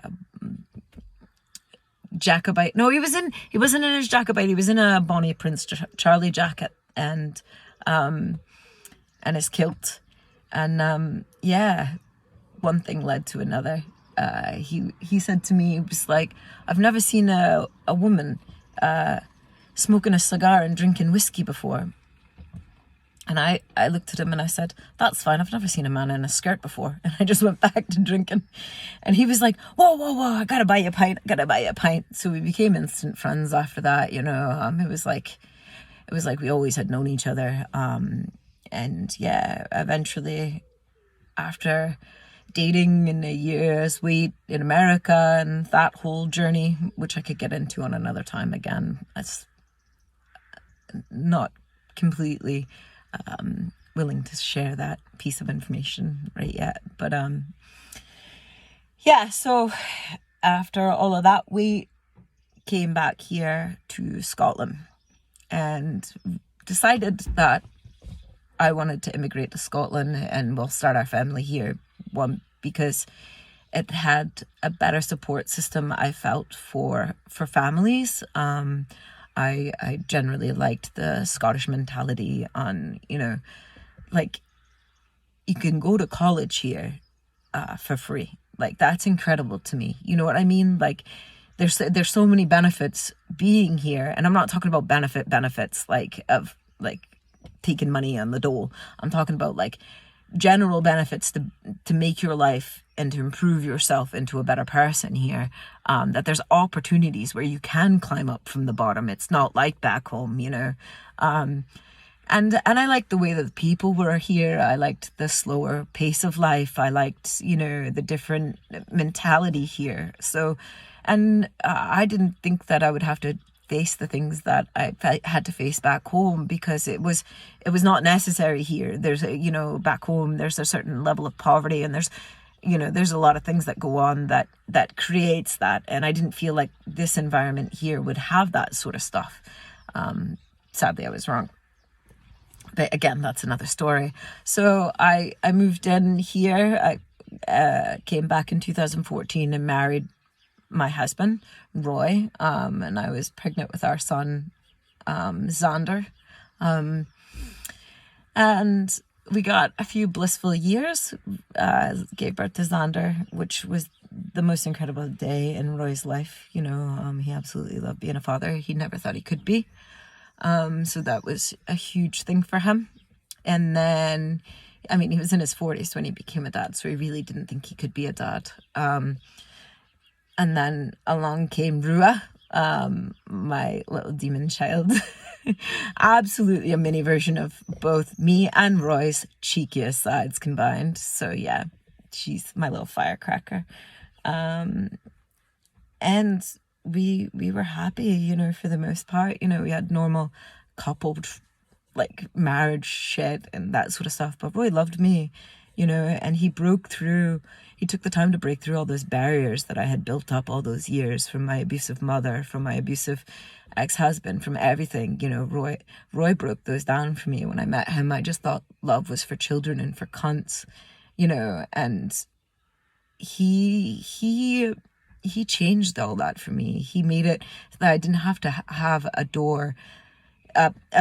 Jacobite. No, he wasn't in his Jacobite. He was in a Bonnie Prince Charlie jacket and his kilt. And one thing led to another. He said to me, he was like, I've never seen a woman smoking a cigar and drinking whiskey before. And I looked at him and I said, that's fine. I've never seen a man in a skirt before. And I just went back to drinking. And he was like, whoa, I gotta buy you a pint. So we became instant friends after that, you know. It was like we always had known each other. And yeah, eventually, after dating in a year's wait in America and that whole journey, which I could get into on another time again, it's not completely willing to share that piece of information right yet. But yeah, so after all of that, we came back here to Scotland and decided that I wanted to immigrate to Scotland and we'll start our family here. One, because it had a better support system, I felt, for families. I generally liked the Scottish mentality on, you know, like, you can go to college here for free. Like, that's incredible to me. You know what I mean? Like, there's so many benefits being here, and I'm not talking about benefits like of like taking money on the dole. I'm talking about like general benefits to make your life and to improve yourself into a better person here. That there's opportunities where you can climb up from the bottom. It's not like back home, you know. And I liked the way that the people were here. I liked the slower pace of life. I liked, you know, the different mentality here. So, and I didn't think that I would have to face the things that I had to face back home, because it was not necessary here. There's a, you know, back home there's a certain level of poverty, and there's, you know, there's a lot of things that go on that creates that, and I didn't feel like this environment here would have that sort of stuff. Sadly, I was wrong. But again, that's another story. So I moved in here. I came back in 2014 and married my husband, Roy, and I was pregnant with our son, Xander. And we got a few blissful years, gave birth to Xander, which was the most incredible day in Roy's life. You know, he absolutely loved being a father. He never thought he could be. So that was a huge thing for him. And then, I mean, he was in his 40s when he became a dad, so he really didn't think he could be a dad. And then along came Rua, my little demon child. Absolutely a mini version of both me and Roy's cheekiest sides combined. So yeah, she's my little firecracker. And we were happy, you know, for the most part. You know, we had normal coupled, like, marriage shit and that sort of stuff. But Roy loved me, you know, and he took the time to break through all those barriers that I had built up all those years, from my abusive mother, from my abusive ex-husband, from everything. You know, Roy broke those down for me. When I met him, I just thought love was for children and for cunts, you know, and he changed all that for me. He made it so that I didn't have to have a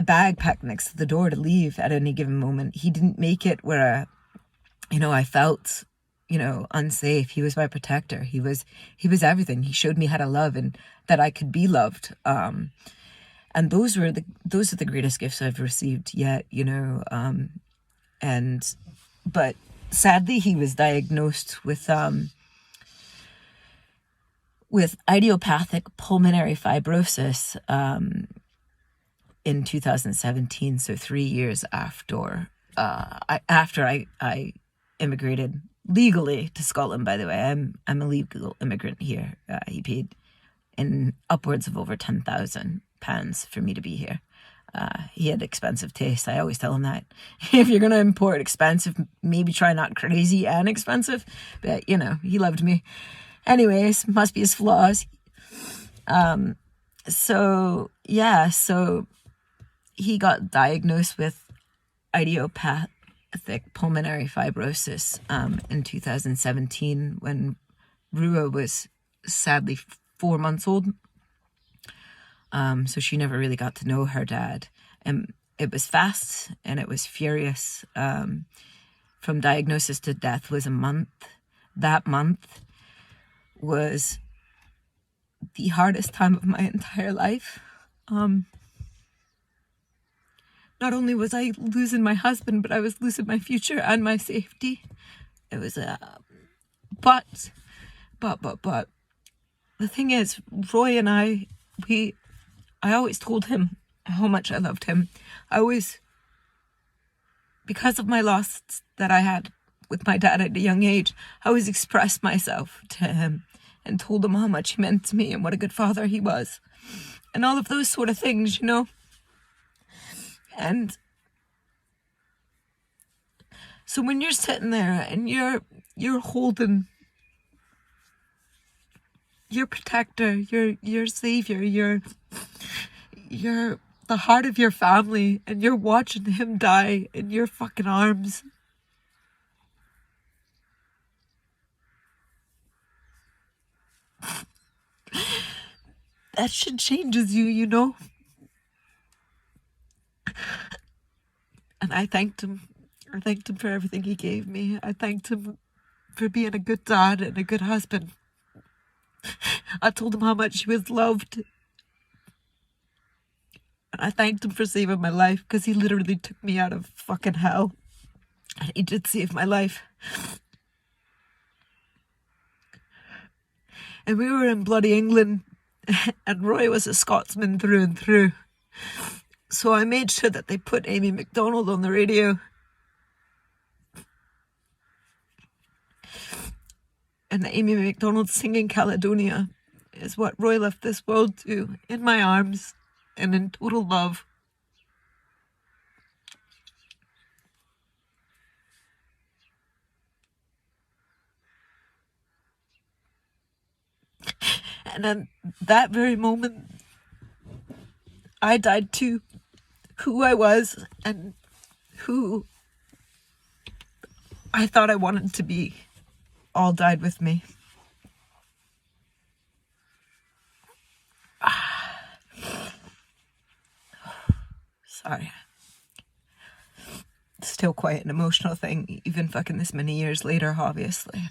bag packed next to the door to leave at any given moment. He didn't make it where, you know, I felt, you know, unsafe. He was my protector. He was everything. He showed me how to love and that I could be loved. And those are the greatest gifts I've received yet, you know. But sadly, he was diagnosed with idiopathic pulmonary fibrosis in 2017. So 3 years after I immigrated legally to Scotland. By the way, I'm a legal immigrant here. He paid in upwards of over £10,000 for me to be here. He had expensive taste. I always tell him that if you're going to import expensive, maybe try not crazy and expensive. But, you know, he loved me. Anyways, must be his flaws. So he got diagnosed with idiopathic pulmonary fibrosis in 2017 when Rua was sadly 4 months old. So she never really got to know her dad. And it was fast and it was furious. From diagnosis to death was a month. that month was the hardest time of my entire life. Not only was I losing my husband, but I was losing my future and my safety. It was but the thing is, Roy and I always told him how much I loved him. Because of my loss that I had with my dad at a young age, I always expressed myself to him and told him how much he meant to me and what a good father he was. And all of those sort of things, you know. And so when you're sitting there and you're holding your protector, your savior, you're the heart of your family, and you're watching him die in your fucking arms. That shit changes you, you know? And I thanked him. I thanked him for everything he gave me. I thanked him for being a good dad and a good husband. I told him how much he was loved. And I thanked him for saving my life, because he literally took me out of fucking hell. And he did save my life. And we were in bloody England, and Roy was a Scotsman through and through. So I made sure that they put Amy McDonald on the radio. And Amy McDonald singing Caledonia is what Roy left this world to, in my arms and in total love. And at that very moment, I died too. Who I was and who I thought I wanted to be all died with me. Sorry. Still quite an emotional thing, even fucking this many years later, obviously.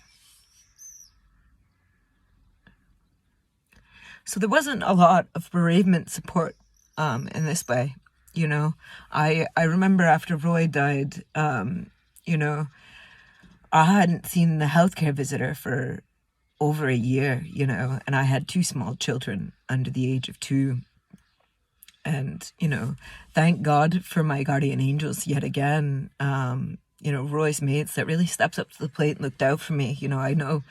So there wasn't a lot of bereavement support in this way, you know. I remember after Roy died, you know, I hadn't seen the healthcare visitor for over a year, you know, and I had 2 small children under the age of 2. And, you know, thank God for my guardian angels yet again. You know, Roy's mates that really stepped up to the plate and looked out for me. You know, I know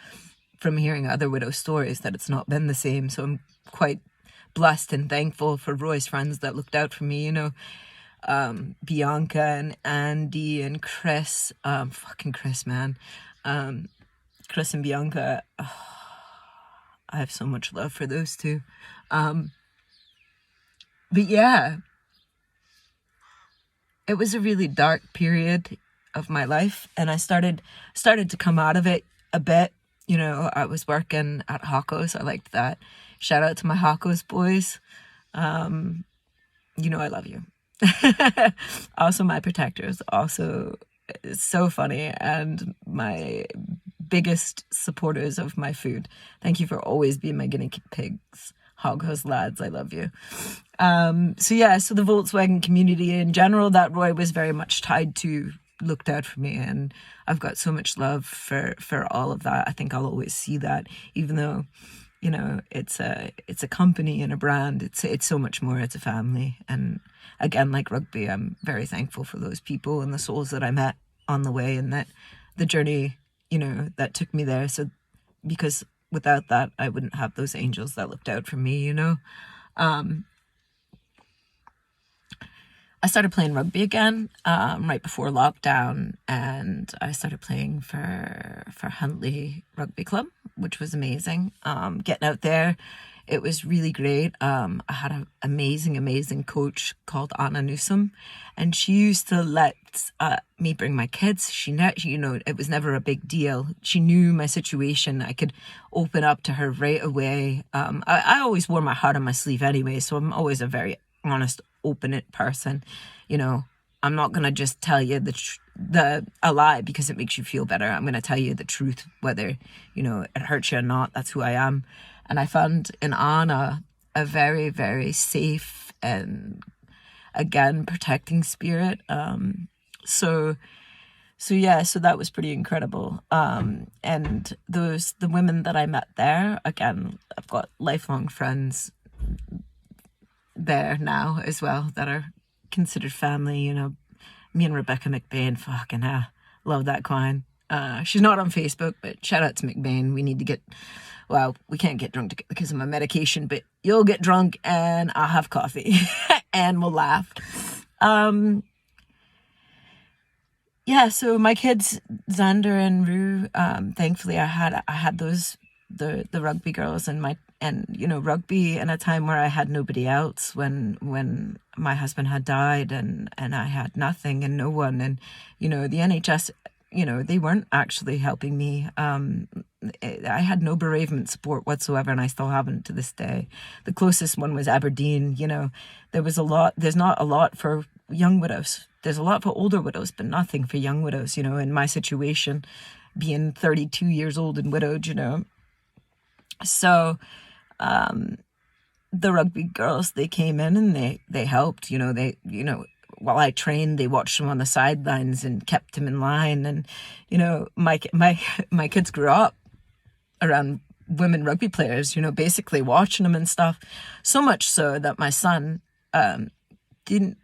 from hearing other widow stories that it's not been the same. So I'm quite blessed and thankful for Roy's friends that looked out for me, you know. Bianca and Andy and Chris, fucking Chris, man. Chris and Bianca, I have so much love for those two. But yeah, it was a really dark period of my life, and I started to come out of it a bit. You know, I was working at Hawkos. I liked that. Shout out to my Hawkos boys. You know I love you. Also my protectors, also so funny, and my biggest supporters of my food. Thank you for always being my guinea pigs. Hoghouse lads, I love you. So yeah, so the Volkswagen community in general that Roy was very much tied to looked out for me, and I've got so much love for all of that. I think I'll always see that, even though, you know, it's a company and a brand. It's so much more. It's a family. And again, like rugby, I'm very thankful for those people and the souls that I met on the way, and that the journey, you know, that took me there. So because without that, I wouldn't have those angels that looked out for me, you know. I started playing rugby again right before lockdown, and I started playing for Huntley Rugby Club, which was amazing. Getting out there, it was really great. I had an amazing coach called Anna Newsom, and she used to let me bring my kids. You know, it was never a big deal. She knew my situation. I could open up to her right away. I always wore my heart on my sleeve anyway, so I'm always a very honest, open person, you know. I'm not gonna just tell you a lie because it makes you feel better. I'm gonna tell you the truth, whether it hurts you or not. That's who I am. And I found in Anna a very, very safe and, again, protecting spirit. So that was pretty incredible. And the women that I met there, again, I've got lifelong friends there now as well that are considered family. Me and Rebecca McBain, fucking hell, love that quine. She's not on Facebook, but shout out to McBain. We need to get, well, we can't get drunk because of my medication, but you'll get drunk and I'll have coffee and we'll laugh. So my kids, Xander and Rue, thankfully I had those, the rugby girls and rugby in a time where I had nobody else, when my husband had died and I had nothing and no one, and the NHS, they weren't actually helping me. I had no bereavement support whatsoever, and I still haven't to this day. The closest one was Aberdeen. There's not a lot for young widows. There's a lot for older widows, but nothing for young widows. In my situation, being 32 years old and widowed, So the rugby girls, they came in and they helped. While I trained, they watched him on the sidelines and kept him in line. And my kids grew up around women rugby players, basically watching them and stuff. So much so that my son didn't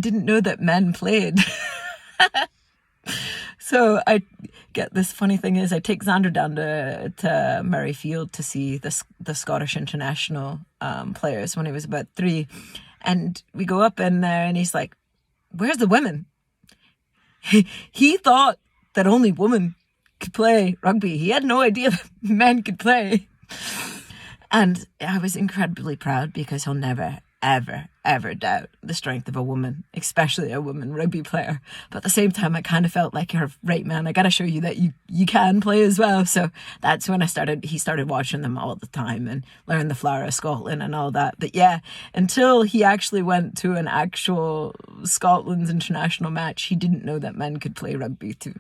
know that men played. So I get this funny thing is I take Xander down to Murrayfield to see the Scottish international players when he was about 3. And we go up in there and he's like, "Where's the women?" He thought that only women could play rugby. He had no idea that men could play. And I was incredibly proud because he'll never, ever, ever doubt the strength of a woman, especially a woman rugby player. But at the same time, I kind of felt like, "You're right, man, I got to show you that you can play as well." So that's when he started watching them all the time and learned the Flower of Scotland and all that. But yeah, until he actually went to an actual Scotland's international match, he didn't know that men could play rugby too.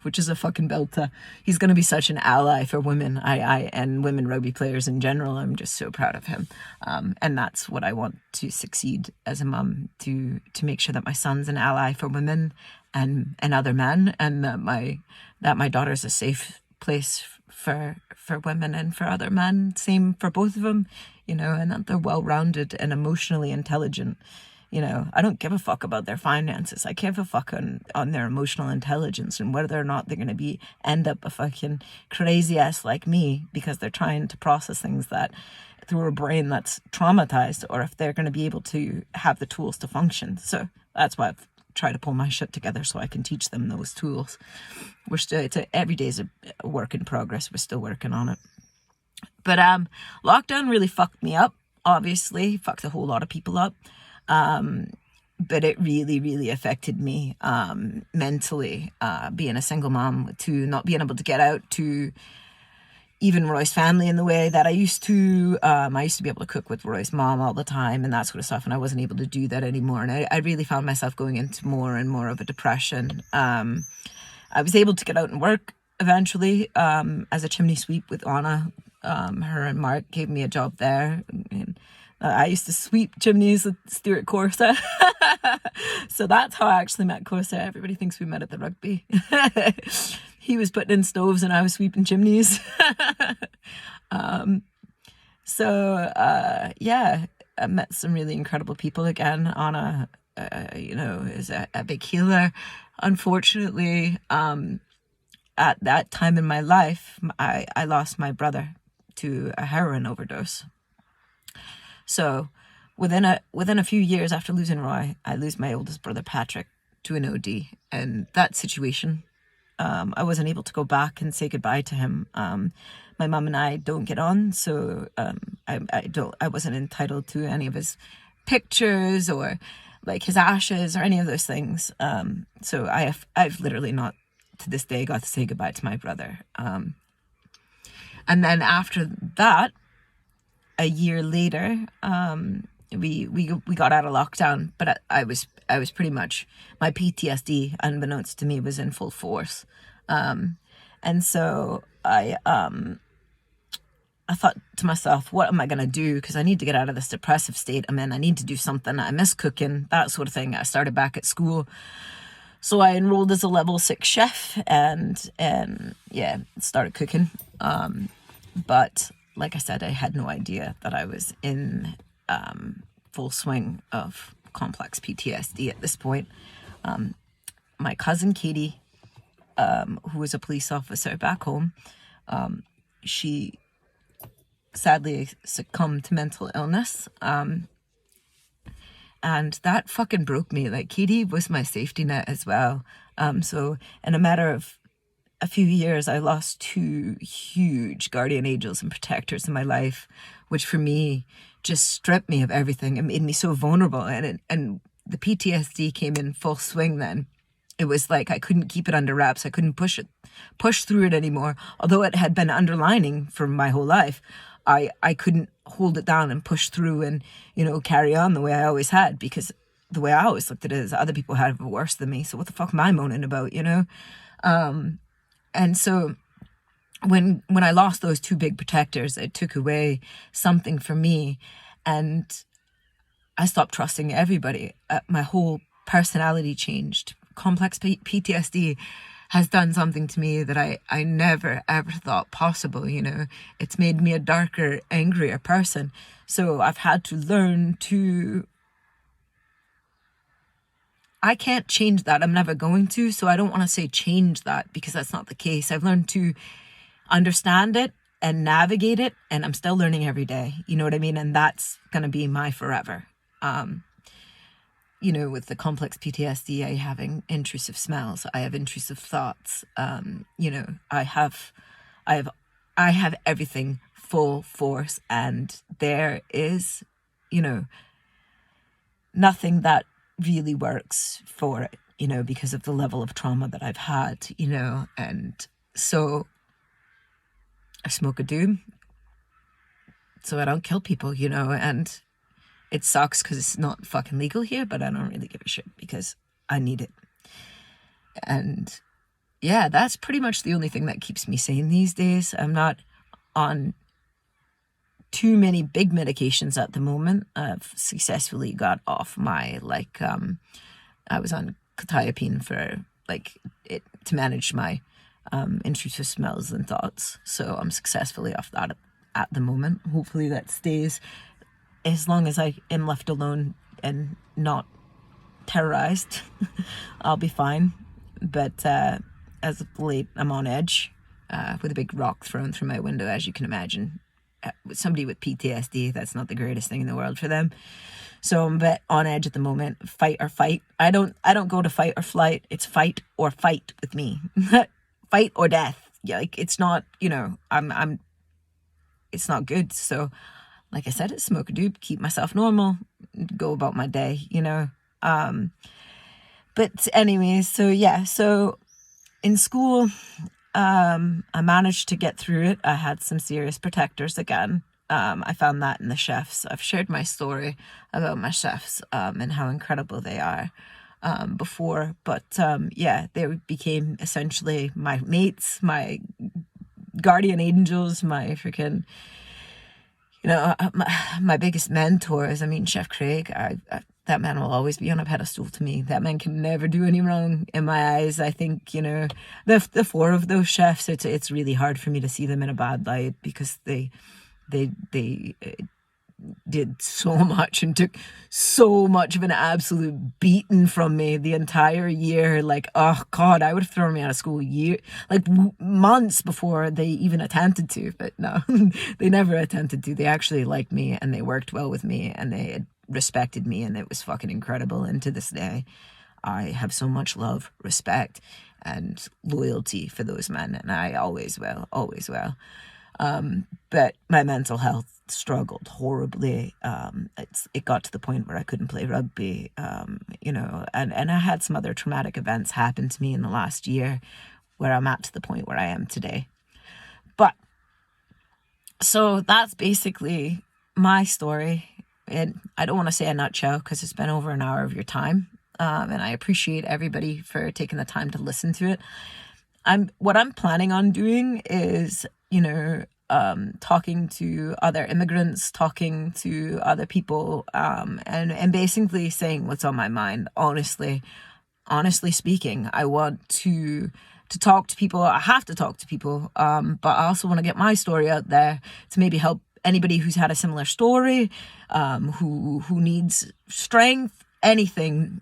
Which is a fucking belter. He's going to be such an ally for women, and women rugby players in general. I'm just so proud of him. And that's what I want to succeed as a mum, to make sure that my son's an ally for women and other men, and that my daughter's a safe place for women and for other men. Same for both of them, and that they're well-rounded and emotionally intelligent. I don't give a fuck about their finances. I give a fuck on their emotional intelligence and whether or not they're going to end up a fucking crazy ass like me because they're trying to process things that through a brain that's traumatized, or if they're going to be able to have the tools to function. So that's why I've tried to pull my shit together so I can teach them those tools. Every day's a work in progress. We're still working on it. But lockdown really fucked me up, obviously. Fucked a whole lot of people up. But it really, really affected me mentally, being a single mom, to not being able to get out to even Roy's family in the way that I used to. I used to be able to cook with Roy's mom all the time and that sort of stuff, and I wasn't able to do that anymore. And I really found myself going into more and more of a depression. I was able to get out and work eventually as a chimney sweep with Anna. Her and Mark gave me a job there. And I used to sweep chimneys with Stuart Corsa. So that's how I actually met Corsa. Everybody thinks we met at the rugby. He was putting in stoves and I was sweeping chimneys. Yeah, I met some really incredible people again. Anna, is a big healer. Unfortunately, at that time in my life, I lost my brother to a heroin overdose. So within a few years after losing Roy, I lose my oldest brother Patrick to an OD. And that situation, I wasn't able to go back and say goodbye to him. My mum and I don't get on, so I wasn't entitled to any of his pictures or like his ashes or any of those things. So I've literally not to this day got to say goodbye to my brother. And then after that, a year later, we got out of lockdown, but I was pretty much, my PTSD, unbeknownst to me, was in full force. And so I thought to myself, what am I going to do? Because I need to get out of this depressive state I'm in. I need to do something. I miss cooking, that sort of thing. I started back at school. So I enrolled as a level 6 chef and yeah, started cooking. But like I said, I had no idea that I was in full swing of complex PTSD at this point. My cousin Katie, who was a police officer back home, she sadly succumbed to mental illness. And that fucking broke me. Like, Katie was my safety net as well. So in a matter of a few years, I lost 2 huge guardian angels and protectors in my life, which for me just stripped me of everything. It made me so vulnerable, and the PTSD came in full swing then. It was like I couldn't keep it under wraps. I couldn't push through it anymore. Although it had been underlining for my whole life, I couldn't hold it down and push through and, carry on the way I always had, because the way I always looked at it is other people had it worse than me. So what the fuck am I moaning about, And so when I lost those 2 big protectors, it took away something from me, and I stopped trusting everybody. My whole personality changed. Complex PTSD has done something to me that I never ever thought possible. It's made me a darker, angrier person. So I've had to learn to, I can't change that. I'm never going to. So I don't want to say change that, because that's not the case. I've learned to understand it and navigate it, and I'm still learning every day. You know what I mean? And that's going to be my forever. With the complex PTSD, I have intrusive smells. I have intrusive thoughts. I have everything full force, and there is, nothing that really works for it, because of the level of trauma that I've had, and so I smoke a doob so I don't kill people, and it sucks because it's not fucking legal here, but I don't really give a shit because I need it. And yeah, that's pretty much the only thing that keeps me sane these days. I'm not on too many big medications at the moment. I've successfully got off my, I was on quetiapine for, to manage my intrusive smells and thoughts. So I'm successfully off that at the moment. Hopefully that stays as long as I am left alone and not terrorized. I'll be fine. But as of late, I'm on edge with a big rock thrown through my window, as you can imagine. With somebody with PTSD, that's not the greatest thing in the world for them. So I'm a bit on edge at the moment. Fight or fight. I don't go to fight or flight. It's fight or fight with me. Fight or death. Yeah, it's not, I'm it's not good. So like I said, it's smoke a doob, keep myself normal, go about my day, But anyways, so in school, I managed to get through it. I had some serious protectors again. I found that in the chefs. I've shared my story about my chefs and how incredible they are before. But they became essentially my mates, my guardian angels, my freaking... my biggest mentors. I mean, Chef Craig, that man will always be on a pedestal to me. That man can never do any wrong in my eyes. I think, the 4 of those chefs, it's really hard for me to see them in a bad light, because they did so much and took so much of an absolute beating from me the entire year. Oh God, I would have thrown me out of school months before they even attempted to. But no, they never attempted to. They actually liked me, and they worked well with me, and they respected me, and it was fucking incredible. And to this day, I have so much love, respect, and loyalty for those men, and I always will. But my mental health struggled horribly. It got to the point where I couldn't play rugby, and I had some other traumatic events happen to me in the last year where I'm at to the point where I am today. But so that's basically my story. in, I don't want to say a nutshell because it's been over an hour of your time. And I appreciate everybody for taking the time to listen to it. What I'm planning on doing is, talking to other immigrants, talking to other people, and basically saying what's on my mind. Honestly speaking, I want to talk to people. I have to talk to people, but I also want to get my story out there to maybe help anybody who's had a similar story, who needs strength, anything.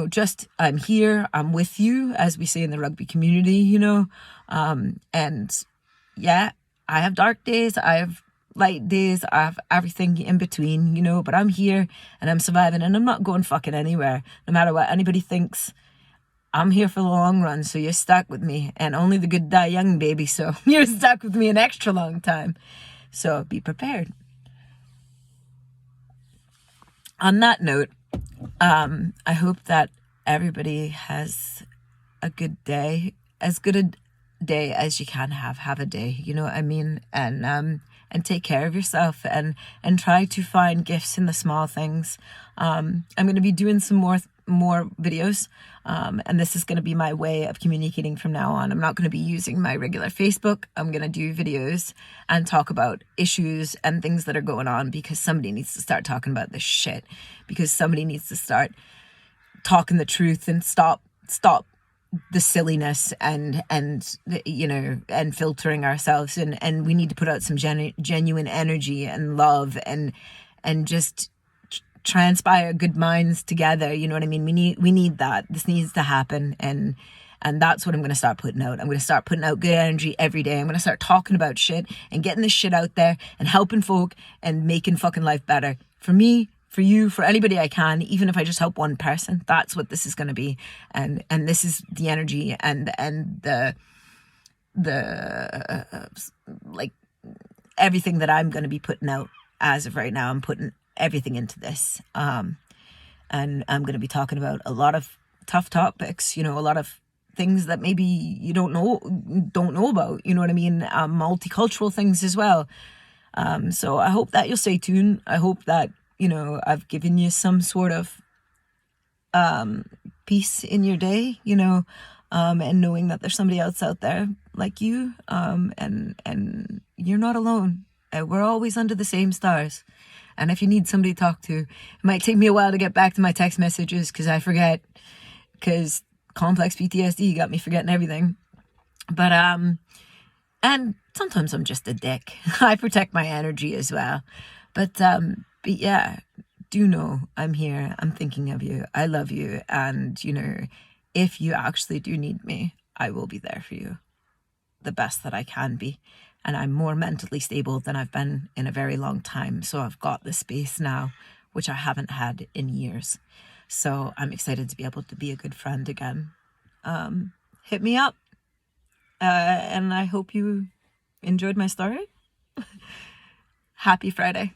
Just I'm here, I'm with you, as we say in the rugby community, and yeah, I have dark days, I have light days, I have everything in between, but I'm here and I'm surviving and I'm not going fucking anywhere. No matter what anybody thinks, I'm here for the long run, so you're stuck with me, and only the good die young, baby, so you're stuck with me an extra long time. So be prepared. On that note, I hope that everybody has a good day, as good a day as you can have. Have a day, you know what I mean? And take care of yourself and try to find gifts in the small things. I'm going to be doing some more videos, and this is going to be my way of communicating from now on. I'm not going to be using my regular Facebook. I'm going to do videos and talk about issues and things that are going on, because somebody needs to start talking about this shit, because somebody needs to start talking the truth and stop the silliness and filtering ourselves, and we need to put out some genuine energy and love and just transpire good minds together. You know what I mean? We need that. This needs to happen, and that's what I'm going to start putting out. I'm going to start putting out good energy every day. I'm going to start talking about shit and getting this shit out there and helping folk and making fucking life better for me, for you, for anybody I can, even if I just help one person. That's what this is going to be, and this is the energy and the like everything that I'm going to be putting out as of right now. I'm putting everything into this, and I'm going to be talking about a lot of tough topics, a lot of things that maybe you don't know about, you know what I mean? Multicultural things as well. So I hope that you'll stay tuned. I hope that I've given you some sort of peace in your day, and knowing that there's somebody else out there like you, and you're not alone. We're always under the same stars. And if you need somebody to talk to, it might take me a while to get back to my text messages because I forget, because complex PTSD got me forgetting everything. But and sometimes I'm just a dick. I protect my energy as well. But yeah, do know I'm here. I'm thinking of you. I love you. And, if you actually do need me, I will be there for you the best that I can be. And I'm more mentally stable than I've been in a very long time. So I've got the space now, which I haven't had in years. So I'm excited to be able to be a good friend again. Hit me up. And I hope you enjoyed my story. Happy Friday.